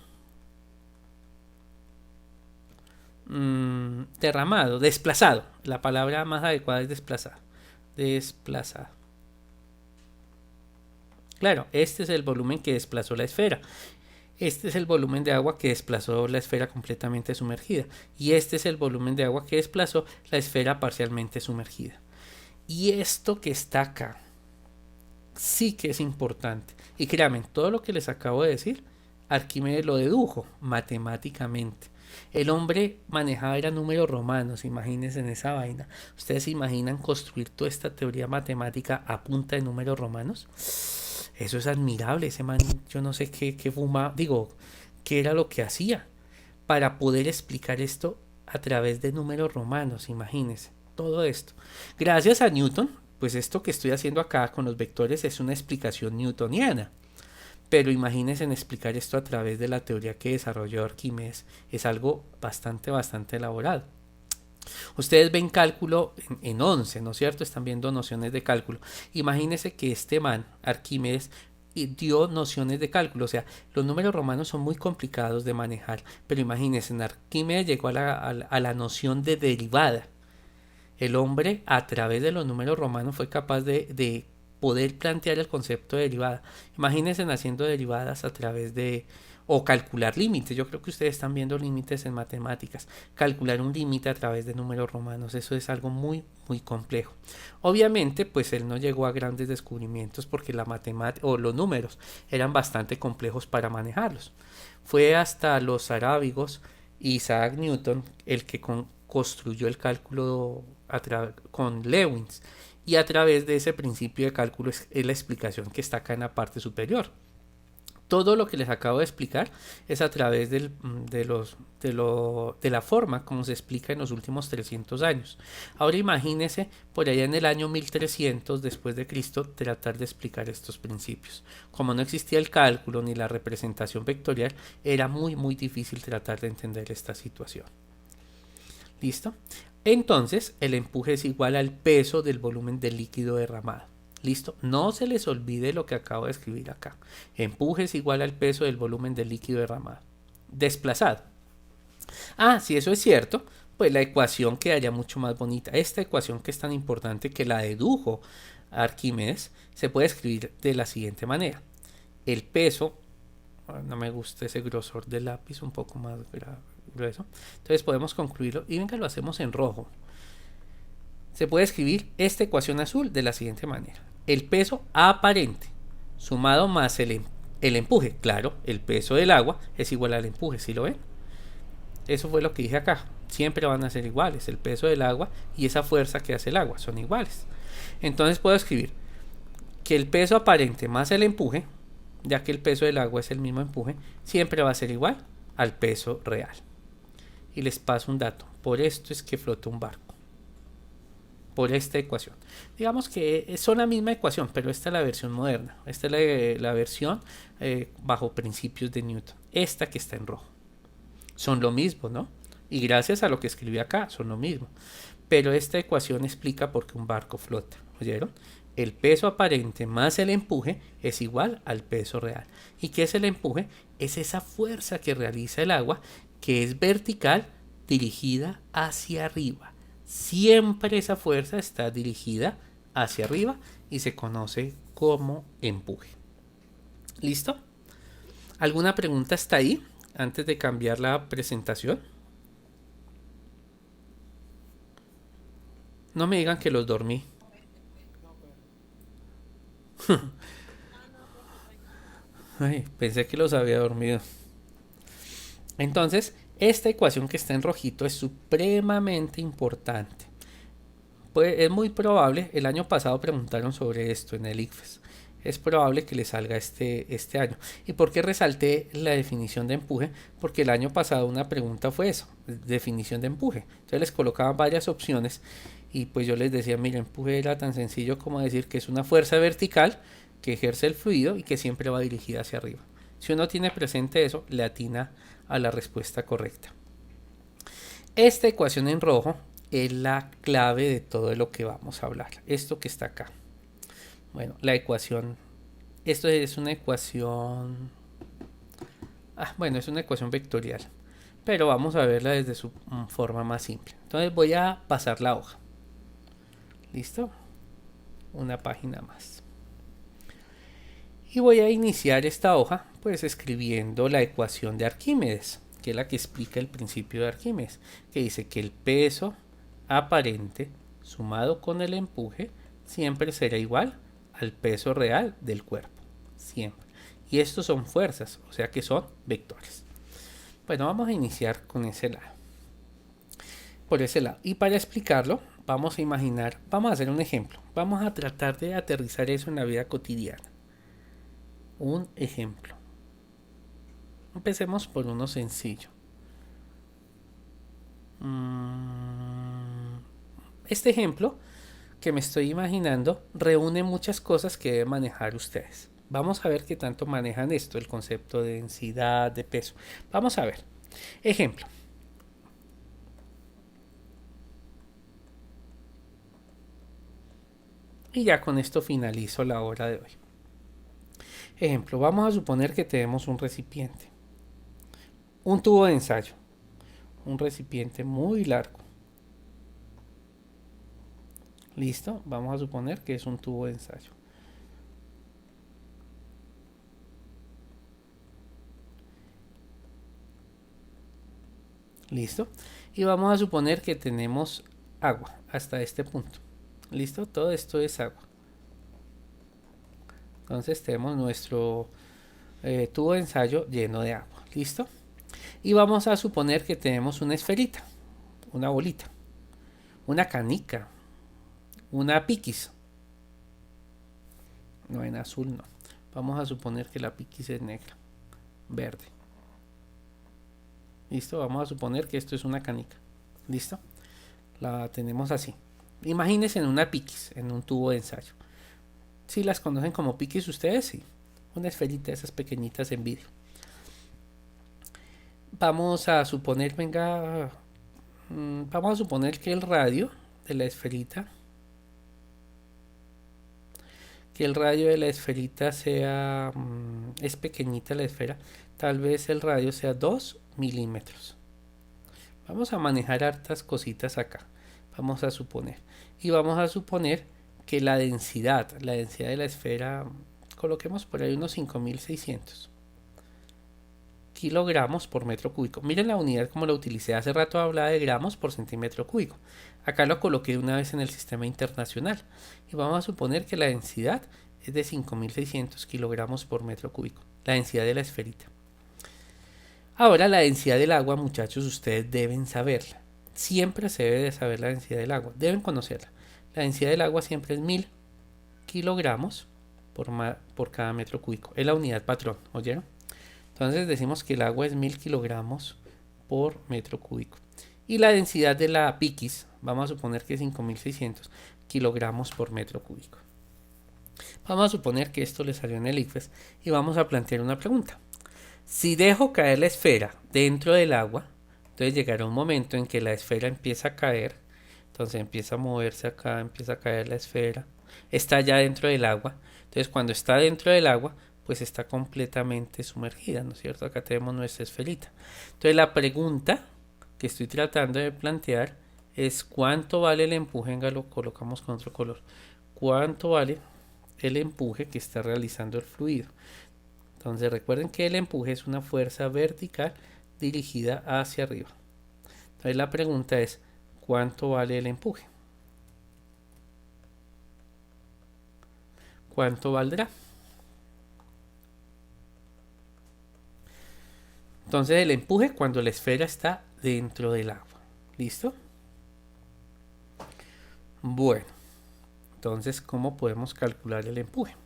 derramado, desplazado. La palabra más adecuada es desplazado. Desplazado. Claro, este es el volumen que desplazó la esfera. Este es el volumen de agua que desplazó la esfera completamente sumergida. Y este es el volumen de agua que desplazó la esfera parcialmente sumergida. Y esto que está acá sí que es importante. Y créanme, todo lo que les acabo de decir, Arquímedes lo dedujo matemáticamente. El hombre manejaba era números romanos, imagínense en esa vaina. ¿Ustedes se imaginan construir toda esta teoría matemática a punta de números romanos? Eso es admirable. Ese man, yo no sé qué fumaba, qué era lo que hacía para poder explicar esto a través de números romanos, imagínense, todo esto. Gracias a Newton, pues esto que estoy haciendo acá con los vectores es una explicación newtoniana. Pero imagínense en explicar esto a través de la teoría que desarrolló Arquímedes. Es algo bastante elaborado. Ustedes ven cálculo en 11, ¿no es cierto? Están viendo nociones de cálculo. Imagínense que este man, Arquímedes, dio nociones de cálculo. O sea, los números romanos son muy complicados de manejar. Pero imagínense, Arquímedes llegó a la noción de derivada. El hombre, a través de los números romanos, fue capaz de poder plantear el concepto de derivada. Imagínense haciendo derivadas a través de, o calcular límites. Yo creo que ustedes están viendo límites en matemáticas. Calcular un límite a través de números romanos, eso es algo muy complejo. Obviamente, pues él no llegó a grandes descubrimientos porque la matemática o los números eran bastante complejos para manejarlos. Fue hasta los arábigos, Isaac Newton, el que construyó el cálculo con Lewis, y a través de ese principio de cálculo es la explicación que está acá en la parte superior. Todo lo que les acabo de explicar es a través de la forma como se explica en los últimos 300 años. Ahora imagínense por allá en el año 1300 después de Cristo tratar de explicar estos principios. Como no existía el cálculo ni la representación vectorial, era muy difícil tratar de entender esta situación. ¿Listo? Entonces el empuje es igual al peso del volumen del líquido derramado. ¿Listo? No se les olvide lo que acabo de escribir acá. Empuje es igual al peso del volumen del líquido derramado. Desplazado. Si eso es cierto, pues la ecuación quedaría mucho más bonita. Esta ecuación, que es tan importante, que la dedujo Arquímedes, se puede escribir de la siguiente manera. El peso, no me gusta ese grosor del lápiz, un poco más grueso. Entonces podemos concluirlo y venga, lo hacemos en rojo. Se puede escribir esta ecuación azul de la siguiente manera. El peso aparente sumado más el empuje. Claro, el peso del agua es igual al empuje, ¿sí lo ven? Eso fue lo que dije acá. Siempre van a ser iguales. El peso del agua y esa fuerza que hace el agua son iguales. Entonces puedo escribir que el peso aparente más el empuje, ya que el peso del agua es el mismo empuje, siempre va a ser igual al peso real. Y les paso un dato. Por esto es que flota un barco. Por esta ecuación. Digamos que son la misma ecuación, pero esta es la versión moderna. Esta es la versión bajo principios de Newton. Esta que está en rojo. Son lo mismo, ¿no? Y gracias a lo que escribí acá, son lo mismo. Pero esta ecuación explica por qué un barco flota. ¿Oyeron? El peso aparente más el empuje es igual al peso real. ¿Y qué es el empuje? Es esa fuerza que realiza el agua, que es vertical, dirigida hacia arriba. Siempre esa fuerza está dirigida hacia arriba y se conoce como empuje. ¿Listo? ¿Alguna pregunta hasta ahí antes de cambiar la presentación? No me digan que los dormí. Ay, pensé que los había dormido. Entonces, esta ecuación que está en rojito es supremamente importante. Pues es muy probable, el año pasado preguntaron sobre esto en el ICFES. Es probable que le salga este año. ¿Y por qué resalté la definición de empuje? Porque el año pasado una pregunta fue eso, definición de empuje. Entonces les colocaban varias opciones y pues yo les decía, mira, empuje era tan sencillo como decir que es una fuerza vertical que ejerce el fluido y que siempre va dirigida hacia arriba. Si uno tiene presente eso, le atina a la respuesta correcta. Esta ecuación en rojo es la clave de todo lo que vamos a hablar. Esto que está acá. Bueno, la ecuación. Esto es una ecuación. Bueno, es una ecuación vectorial. Pero vamos a verla desde su forma más simple. Entonces voy a pasar la hoja. ¿Listo? Una página más. Y voy a iniciar esta hoja pues escribiendo la ecuación de Arquímedes, que es la que explica el principio de Arquímedes, que dice que el peso aparente sumado con el empuje siempre será igual al peso real del cuerpo. Siempre. Y estos son fuerzas, o sea que son vectores. Bueno, vamos a iniciar con ese lado. Por ese lado. Y para explicarlo, vamos a imaginar, vamos a hacer un ejemplo. Vamos a tratar de aterrizar eso en la vida cotidiana. Un ejemplo. Empecemos por uno sencillo. Este ejemplo que me estoy imaginando reúne muchas cosas que deben manejar ustedes. Vamos a ver qué tanto manejan esto, el concepto de densidad, de peso. Vamos a ver. Ejemplo. Y ya con esto finalizo la hora de hoy. Ejemplo, vamos a suponer que tenemos un recipiente. Un tubo de ensayo. Un recipiente muy largo. Listo, vamos a suponer que es un tubo de ensayo. Listo. Y vamos a suponer que tenemos agua hasta este punto. Listo, todo esto es agua. Entonces tenemos nuestro tubo de ensayo lleno de agua. ¿Listo? Y vamos a suponer que tenemos una esferita, una bolita, una canica, una piquis. No, en azul no. Vamos a suponer que la piquis es negra, verde. ¿Listo? Vamos a suponer que esto es una canica. ¿Listo? La tenemos así. Imagínense en una piquis, en un tubo de ensayo. ¿Sí las conocen como piquis ustedes? Sí. Una esferita de esas pequeñitas en vidrio. Vamos a suponer, vamos a suponer que el radio de la esferita que el radio de la esferita sea, es pequeñita la esfera, tal vez el radio sea 2 milímetros. Vamos a manejar hartas cositas acá. Vamos a suponer. Y vamos a suponer que la densidad de la esfera, coloquemos por ahí unos 5600 kilogramos por metro cúbico. Miren la unidad como la utilicé. Hace rato hablaba de gramos por centímetro cúbico. Acá lo coloqué una vez en el sistema internacional. Y vamos a suponer que la densidad es de 5600 kilogramos por metro cúbico. La densidad de la esferita. Ahora la densidad del agua, muchachos, ustedes deben saberla. Siempre se debe de saber la densidad del agua. Deben conocerla. La densidad del agua siempre es 1000 kilogramos por cada metro cúbico. Es la unidad patrón, ¿oyeron? Entonces decimos que el agua es 1000 kilogramos por metro cúbico. Y la densidad de la piquis, vamos a suponer que es 5600 kilogramos por metro cúbico. Vamos a suponer que esto le salió en el ICFES y vamos a plantear una pregunta. Si dejo caer la esfera dentro del agua, entonces llegará un momento en que la esfera empieza a caer, entonces empieza a moverse acá, empieza a caer la esfera, está ya dentro del agua, entonces cuando está dentro del agua, pues está completamente sumergida, ¿no es cierto? Acá tenemos nuestra esferita. Entonces la pregunta que estoy tratando de plantear es ¿cuánto vale el empuje? Venga, lo colocamos con otro color. ¿Cuánto vale el empuje que está realizando el fluido? Entonces recuerden que el empuje es una fuerza vertical dirigida hacia arriba. Entonces la pregunta es ¿cuánto vale el empuje? ¿Cuánto valdrá? Entonces el empuje cuando la esfera está dentro del agua. ¿Listo? Bueno, entonces ¿cómo podemos calcular el empuje?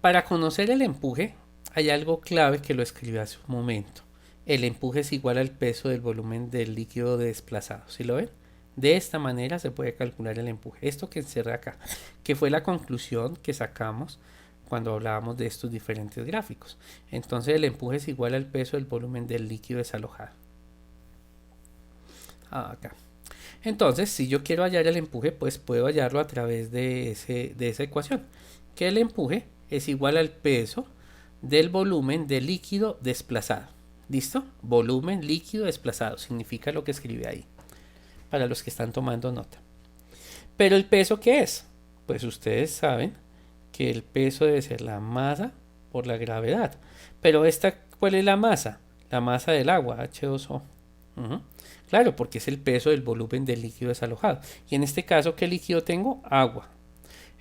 Para conocer el empuje hay algo clave que lo escribí hace un momento. El empuje es igual al peso del volumen del líquido desplazado. ¿Sí lo ven? De esta manera se puede calcular el empuje. Esto que encerra acá, que fue la conclusión que sacamos cuando hablábamos de estos diferentes gráficos. Entonces el empuje es igual al peso del volumen del líquido desalojado. Acá. Entonces, si yo quiero hallar el empuje, pues puedo hallarlo a través de esa ecuación. Que el empuje es igual al peso del volumen del líquido desplazado. ¿Listo? Volumen líquido desplazado. Significa lo que escribe ahí. Para los que están tomando nota. Pero el peso, ¿qué es? Pues ustedes saben que el peso debe ser la masa por la gravedad. Pero ¿cuál es la masa? La masa del agua, H2O. Claro, porque es el peso del volumen del líquido desalojado. Y en este caso, ¿qué líquido tengo? Agua.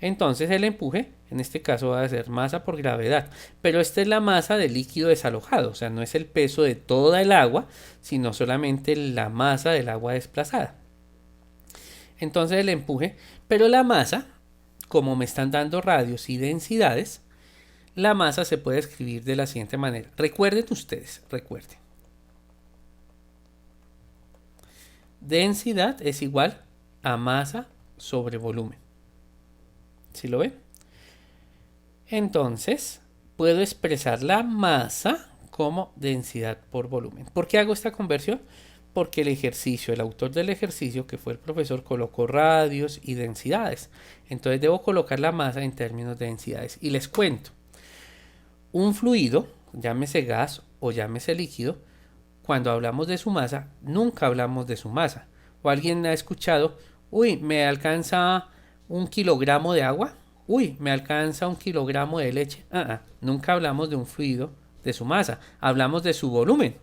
Entonces el empuje, en este caso va a ser masa por gravedad. Pero esta es la masa del líquido desalojado. O sea, no es el peso de toda el agua, sino solamente la masa del agua desplazada. Entonces el empuje, pero la masa, como me están dando radios y densidades, la masa se puede escribir de la siguiente manera. Recuerden ustedes, recuerden. Densidad es igual a masa sobre volumen. ¿Sí lo ven? Entonces, puedo expresar la masa como densidad por volumen. ¿Por qué hago esta conversión? Porque el autor del ejercicio, que fue el profesor, colocó radios y densidades. Entonces debo colocar la masa en términos de densidades. Y les cuento, un fluido, llámese gas o llámese líquido, cuando hablamos de su masa, nunca hablamos de su masa. O alguien ha escuchado, uy, me alcanza 1 kilogramo de agua, uy, me alcanza 1 kilogramo de leche. Nunca hablamos de un fluido, de su masa, hablamos de su volumen.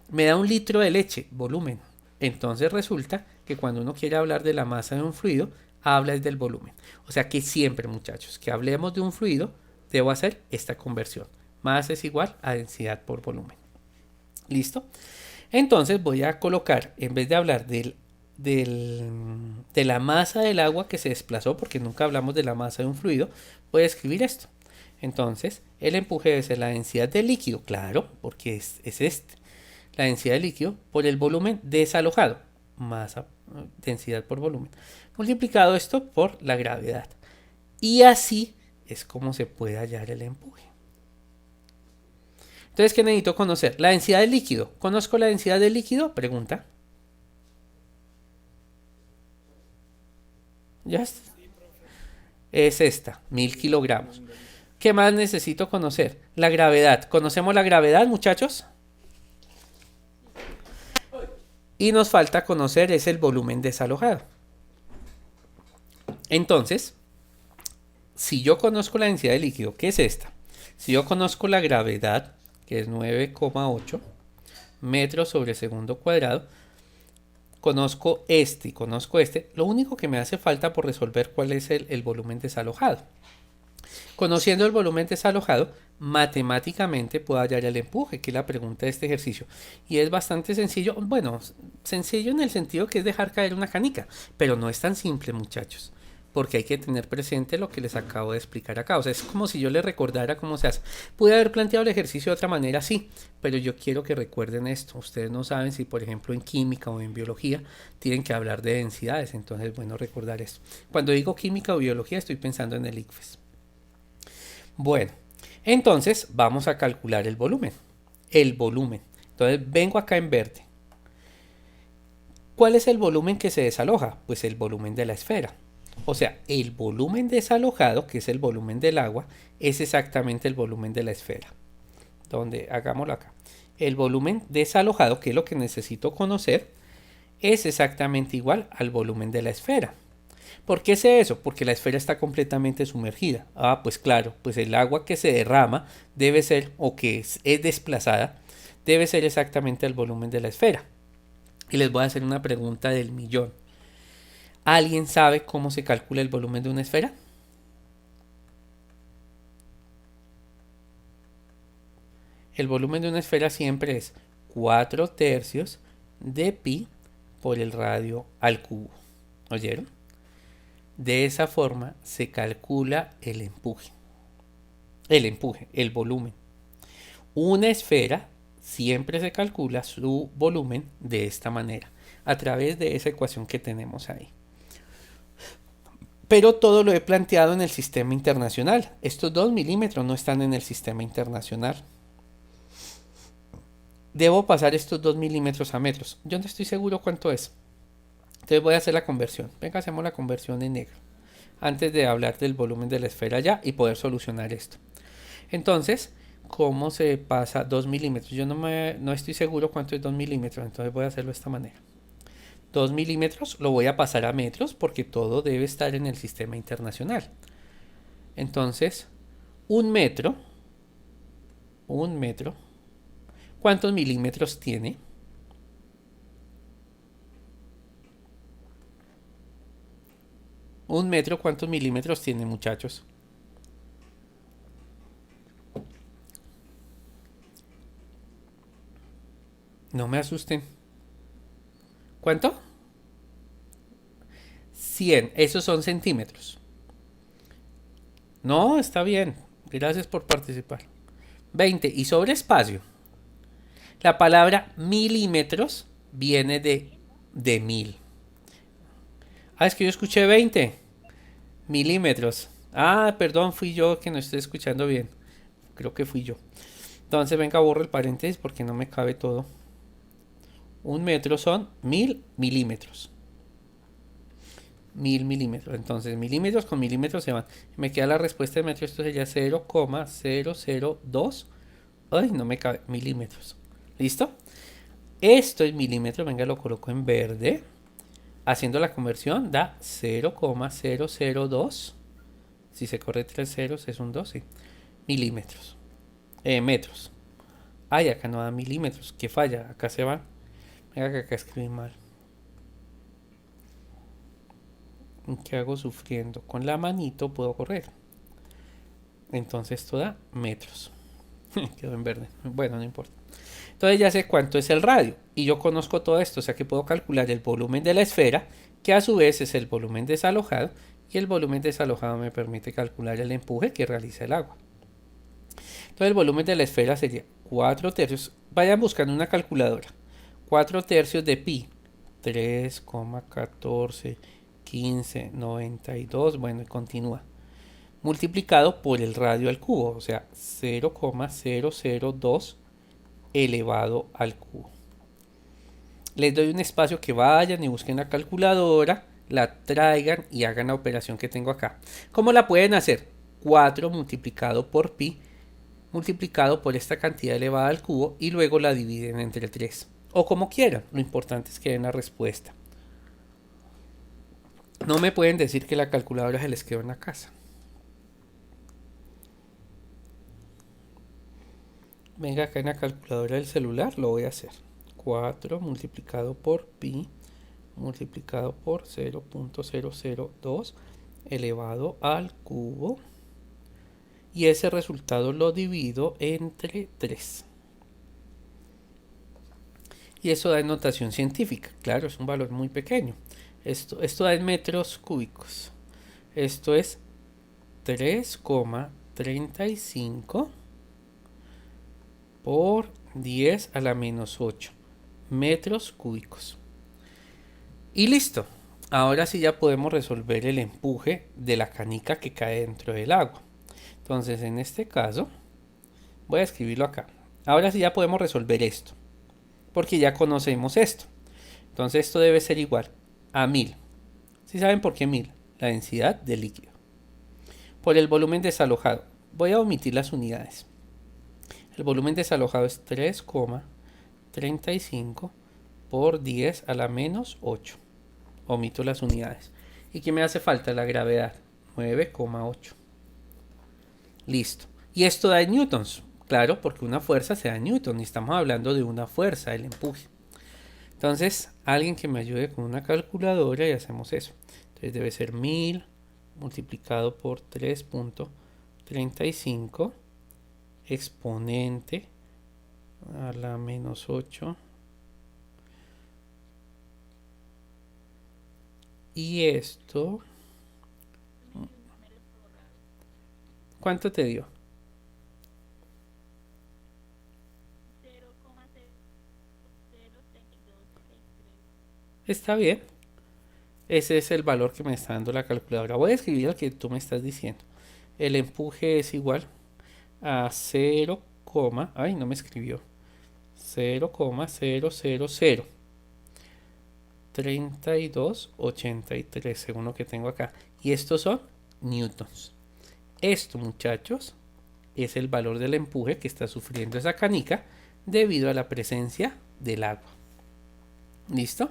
Me da 1 litro de leche, volumen. Entonces resulta que cuando uno quiere hablar de la masa de un fluido, habla del volumen. O sea que siempre, muchachos, que hablemos de un fluido, debo hacer esta conversión. Masa es igual a densidad por volumen. ¿Listo? Entonces voy a colocar, en vez de hablar de la masa del agua que se desplazó, porque nunca hablamos de la masa de un fluido, voy a escribir esto. Entonces, el empuje debe ser la densidad del líquido, claro, porque es este. La densidad del líquido por el volumen desalojado, masa, densidad por volumen, multiplicado esto por la gravedad. Y así es como se puede hallar el empuje. Entonces, ¿qué necesito conocer? La densidad del líquido. ¿Conozco la densidad del líquido? Pregunta. ¿Ya está? Es esta, 1000 kilogramos. ¿Qué más necesito conocer? La gravedad. ¿Conocemos la gravedad, muchachos? Y nos falta conocer es el volumen desalojado. Entonces, si yo conozco la densidad de líquido, que es esta, si yo conozco la gravedad, que es 9,8 metros sobre segundo cuadrado, conozco este y conozco este, lo único que me hace falta por resolver cuál es el volumen desalojado. Conociendo el volumen desalojado, matemáticamente puedo hallar el empuje, que es la pregunta de este ejercicio. Y es bastante sencillo, bueno, sencillo en el sentido que es dejar caer una canica, pero no es tan simple, muchachos, porque hay que tener presente lo que les acabo de explicar acá. O sea, es como si yo les recordara cómo se hace. Pude haber planteado el ejercicio de otra manera, sí, pero yo quiero que recuerden esto. Ustedes no saben si, por ejemplo, en química o en biología tienen que hablar de densidades, entonces es bueno recordar esto. Cuando digo química o biología estoy pensando en el ICFES. Bueno, entonces vamos a calcular el volumen. El volumen. Entonces vengo acá en verde. ¿Cuál es el volumen que se desaloja? Pues el volumen de la esfera. O sea, el volumen desalojado, que es el volumen del agua, es exactamente el volumen de la esfera. Donde, hagámoslo acá. El volumen desalojado, que es lo que necesito conocer, es exactamente igual al volumen de la esfera. ¿Por qué sé eso? Porque la esfera está completamente sumergida. Ah, pues claro, pues el agua que se derrama debe ser, o que es desplazada, debe ser exactamente el volumen de la esfera. Y les voy a hacer una pregunta del millón. ¿Alguien sabe cómo se calcula el volumen de una esfera? El volumen de una esfera siempre es 4/3 de pi por el radio al cubo. ¿Oyeron? De esa forma se calcula el empuje. El volumen. Una esfera siempre se calcula su volumen de esta manera, a través de esa ecuación que tenemos ahí. Pero todo lo he planteado en el sistema internacional. Estos 2 milímetros no están en el sistema internacional. Debo pasar estos 2 milímetros a metros. Yo no estoy seguro cuánto es. Entonces voy a hacer la conversión. Venga, hacemos la conversión en negro. Antes de hablar del volumen de la esfera ya y poder solucionar esto. Entonces, ¿cómo se pasa 2 milímetros? Yo no estoy seguro cuánto es 2 milímetros. Entonces voy a hacerlo de esta manera. 2 milímetros lo voy a pasar a metros porque todo debe estar en el sistema internacional. Entonces, un metro, ¿cuántos milímetros tiene? Un metro, ¿cuántos milímetros tiene, muchachos? No me asusten. ¿Cuánto? 100. Esos son centímetros. No, está bien. Gracias por participar. 20. Y sobre espacio. La palabra milímetros viene de mil. Ah, es que yo escuché 20 milímetros. Ah, perdón, fui yo que no estoy escuchando bien. Creo que fui yo. Entonces, venga, borro el paréntesis porque no me cabe todo. Un metro son 1000 milímetros. 1000 milímetros. Entonces, milímetros con milímetros se van. Me queda la respuesta de metro. Esto sería 0,002. Ay, no me cabe. Milímetros. ¿Listo? Esto es milímetros. Venga, lo coloco en verde. Haciendo la conversión da 0,002. Si se corre 3 ceros es un 12. Milímetros. Metros. Ay, acá no da milímetros. ¿Qué falla? Acá se va. Venga, que acá escribí mal. ¿Qué hago sufriendo? Con la manito puedo correr. Entonces esto da metros. Quedó en verde. Bueno, no importa. Entonces ya sé cuánto es el radio. Y yo conozco todo esto. O sea que puedo calcular el volumen de la esfera, que a su vez es el volumen desalojado. Y el volumen desalojado me permite calcular el empuje que realiza el agua. Entonces el volumen de la esfera sería 4/3. Vayan buscando una calculadora. 4/3 de pi. 3,141592. Bueno, y continúa. Multiplicado por el radio al cubo. O sea, 0,002 elevado al cubo. Les doy un espacio que vayan y busquen la calculadora. la traigan y hagan la operación que tengo acá. ¿Cómo la pueden hacer? 4 multiplicado por pi multiplicado por esta cantidad elevada al cubo y luego la dividen entre 3. O como quieran, lo importante es que den la respuesta. No me pueden decir que la calculadora se les quedó en la casa. Venga, acá en la calculadora del celular lo voy a hacer. 4 multiplicado por pi multiplicado por 0.002 elevado al cubo. Y ese resultado lo divido entre 3. Y eso da en notación científica. Claro, es un valor muy pequeño. Esto da en metros cúbicos. Esto es 3,35 por 10 a la menos 8 metros cúbicos. Y listo. Ahora sí ya podemos resolver el empuje de la canica que cae dentro del agua. Entonces en este caso voy a escribirlo acá. Ahora sí ya podemos resolver esto, porque ya conocemos esto. Entonces esto debe ser igual a 1000. ¿Sí saben por qué 1000? La densidad del líquido. Por el volumen desalojado. Voy a omitir las unidades. El volumen desalojado es 3,35 por 10 a la menos 8. Omito las unidades. ¿Y qué me hace falta? La gravedad. 9,8. Listo. Y esto da en newtons. Claro, porque una fuerza se da en newtons. Y estamos hablando de una fuerza, el empuje. Entonces, alguien que me ayude con una calculadora y hacemos eso. Entonces debe ser 1000 multiplicado por 3.35 exponente a la menos 8. Y esto, ¿cuánto te dio? 0,003263. Está bien. Ese es el valor que me está dando la calculadora. Voy a escribir el que tú me estás diciendo. El empuje es igual a 0, ay, no me escribió. 0,0003283 según lo que tengo acá. Y estos son newtons. Esto, muchachos, es el valor del empuje que está sufriendo esa canica debido a la presencia del agua. ¿Listo?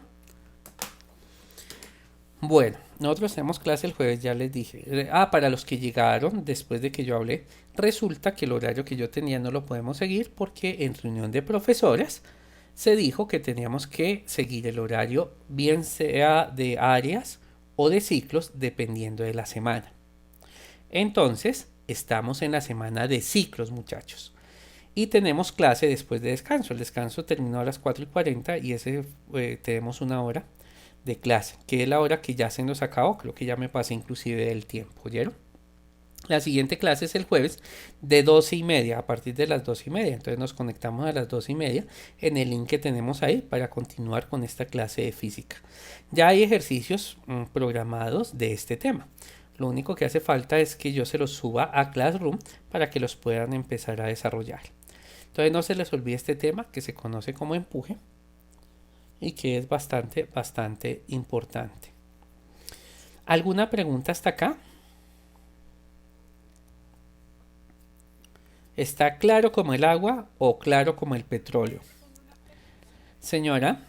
Bueno, nosotros tenemos clase el jueves, ya les dije. Para los que llegaron después de que yo hablé, resulta que el horario que yo tenía no lo podemos seguir porque en reunión de profesores se dijo que teníamos que seguir el horario, bien sea de áreas o de ciclos, dependiendo de la semana. Entonces, estamos en la semana de ciclos, muchachos. Y tenemos clase después de descanso. El descanso terminó a las 4:40 y tenemos una hora de clase, que es la hora que ya se nos acabó. Creo que ya me pasé inclusive del tiempo, ¿oyeron? La siguiente clase es el jueves de 12:30, a partir de las 12:30. Entonces nos conectamos a las 12:30 en el link que tenemos ahí para continuar con esta clase de física. Ya hay ejercicios programados de este tema. Lo único que hace falta es que yo se los suba a Classroom para que los puedan empezar a desarrollar. Entonces no se les olvide este tema que se conoce como empuje y que es bastante importante. ¿Alguna pregunta hasta acá? ¿Está claro como el agua o claro como el petróleo? Señora.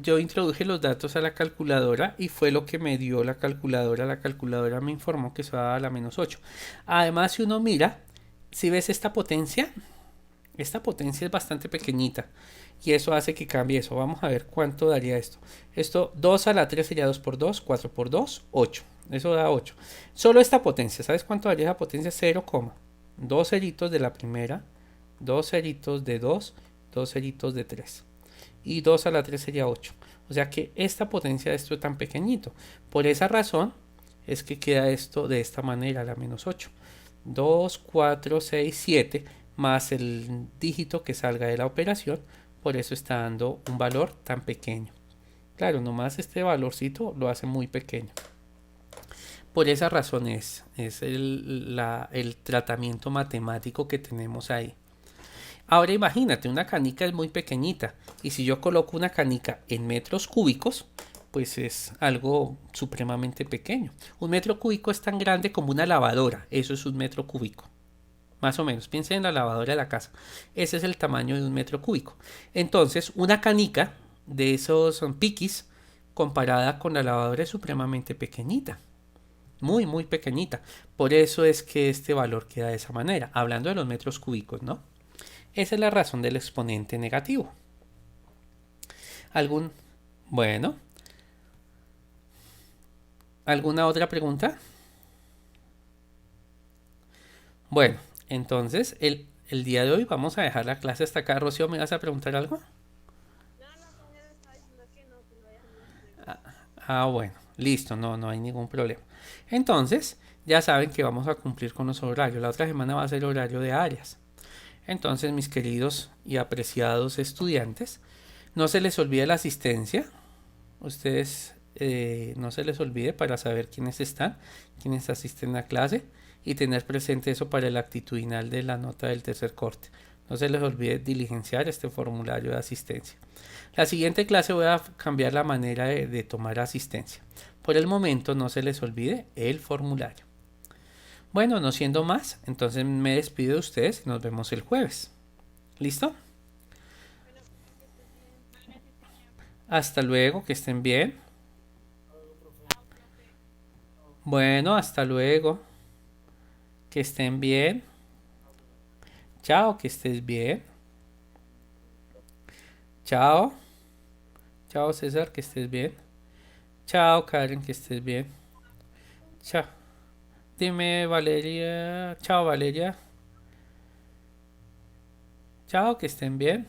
Yo introduje los datos a la calculadora y fue lo que me dio la calculadora. La calculadora me informó que eso daba a la menos 8. Además, si uno mira, si ves esta potencia es bastante pequeñita y eso hace que cambie eso. Vamos a ver cuánto daría esto. Esto 2 a la 3 sería 2 por 2, 4 por 2, 8. Eso da 8. Solo esta potencia, ¿sabes cuánto daría esa potencia? 0, 2 ceritos de la primera, 2 ceritos de 2, 2 ceritos de 3. Y 2 a la 3 sería 8. O sea que esta potencia de esto es tan pequeñito. Por esa razón es que queda esto de esta manera, la menos 8. 2, 4, 6, 7 más el dígito que salga de la operación. Por eso está dando un valor tan pequeño. Claro, nomás este valorcito lo hace muy pequeño. Por esa razón es el tratamiento matemático que tenemos ahí. Ahora imagínate, una canica es muy pequeñita y si yo coloco una canica en metros cúbicos, pues es algo supremamente pequeño. Un metro cúbico es tan grande como una lavadora, eso es un metro cúbico. Más o menos, piensen en la lavadora de la casa. Ese es el tamaño de un metro cúbico. Entonces, una canica de esos son piquis comparada con la lavadora es supremamente pequeñita. Muy, muy pequeñita. Por eso es que este valor queda de esa manera, hablando de los metros cúbicos, ¿no? Esa es la razón del exponente negativo. ¿Algún? Bueno, ¿alguna otra pregunta? Bueno, entonces el día de hoy vamos a dejar la clase hasta acá. Rocío, ¿me vas a preguntar algo? Bueno, listo, no hay ningún problema. Entonces, ya saben que vamos a cumplir con los horarios. La otra semana va a ser horario de áreas. Entonces, mis queridos y apreciados estudiantes, no se les olvide la asistencia. Ustedes no se les olvide para saber quiénes están, quiénes asisten a clase y tener presente eso para el actitudinal de la nota del tercer corte. No se les olvide diligenciar este formulario de asistencia. La siguiente clase voy a cambiar la manera de tomar asistencia. Por el momento no se les olvide el formulario. Bueno, no siendo más, entonces me despido de ustedes y nos vemos el jueves. ¿Listo? Hasta luego, que estén bien. Bueno, hasta luego, que estén bien. Chao, que estés bien. Chao. Chao, César, que estés bien. Chao, Karen, que estés bien. Chao. Dime, Valeria. Chao, Valeria. Chao, que estén bien.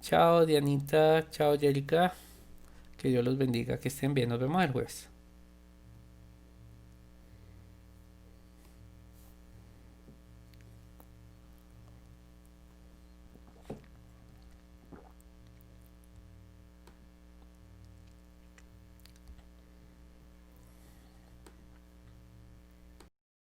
Chao, Dianita. Chao, Jerica. Que Dios los bendiga, que estén bien. Nos vemos el jueves.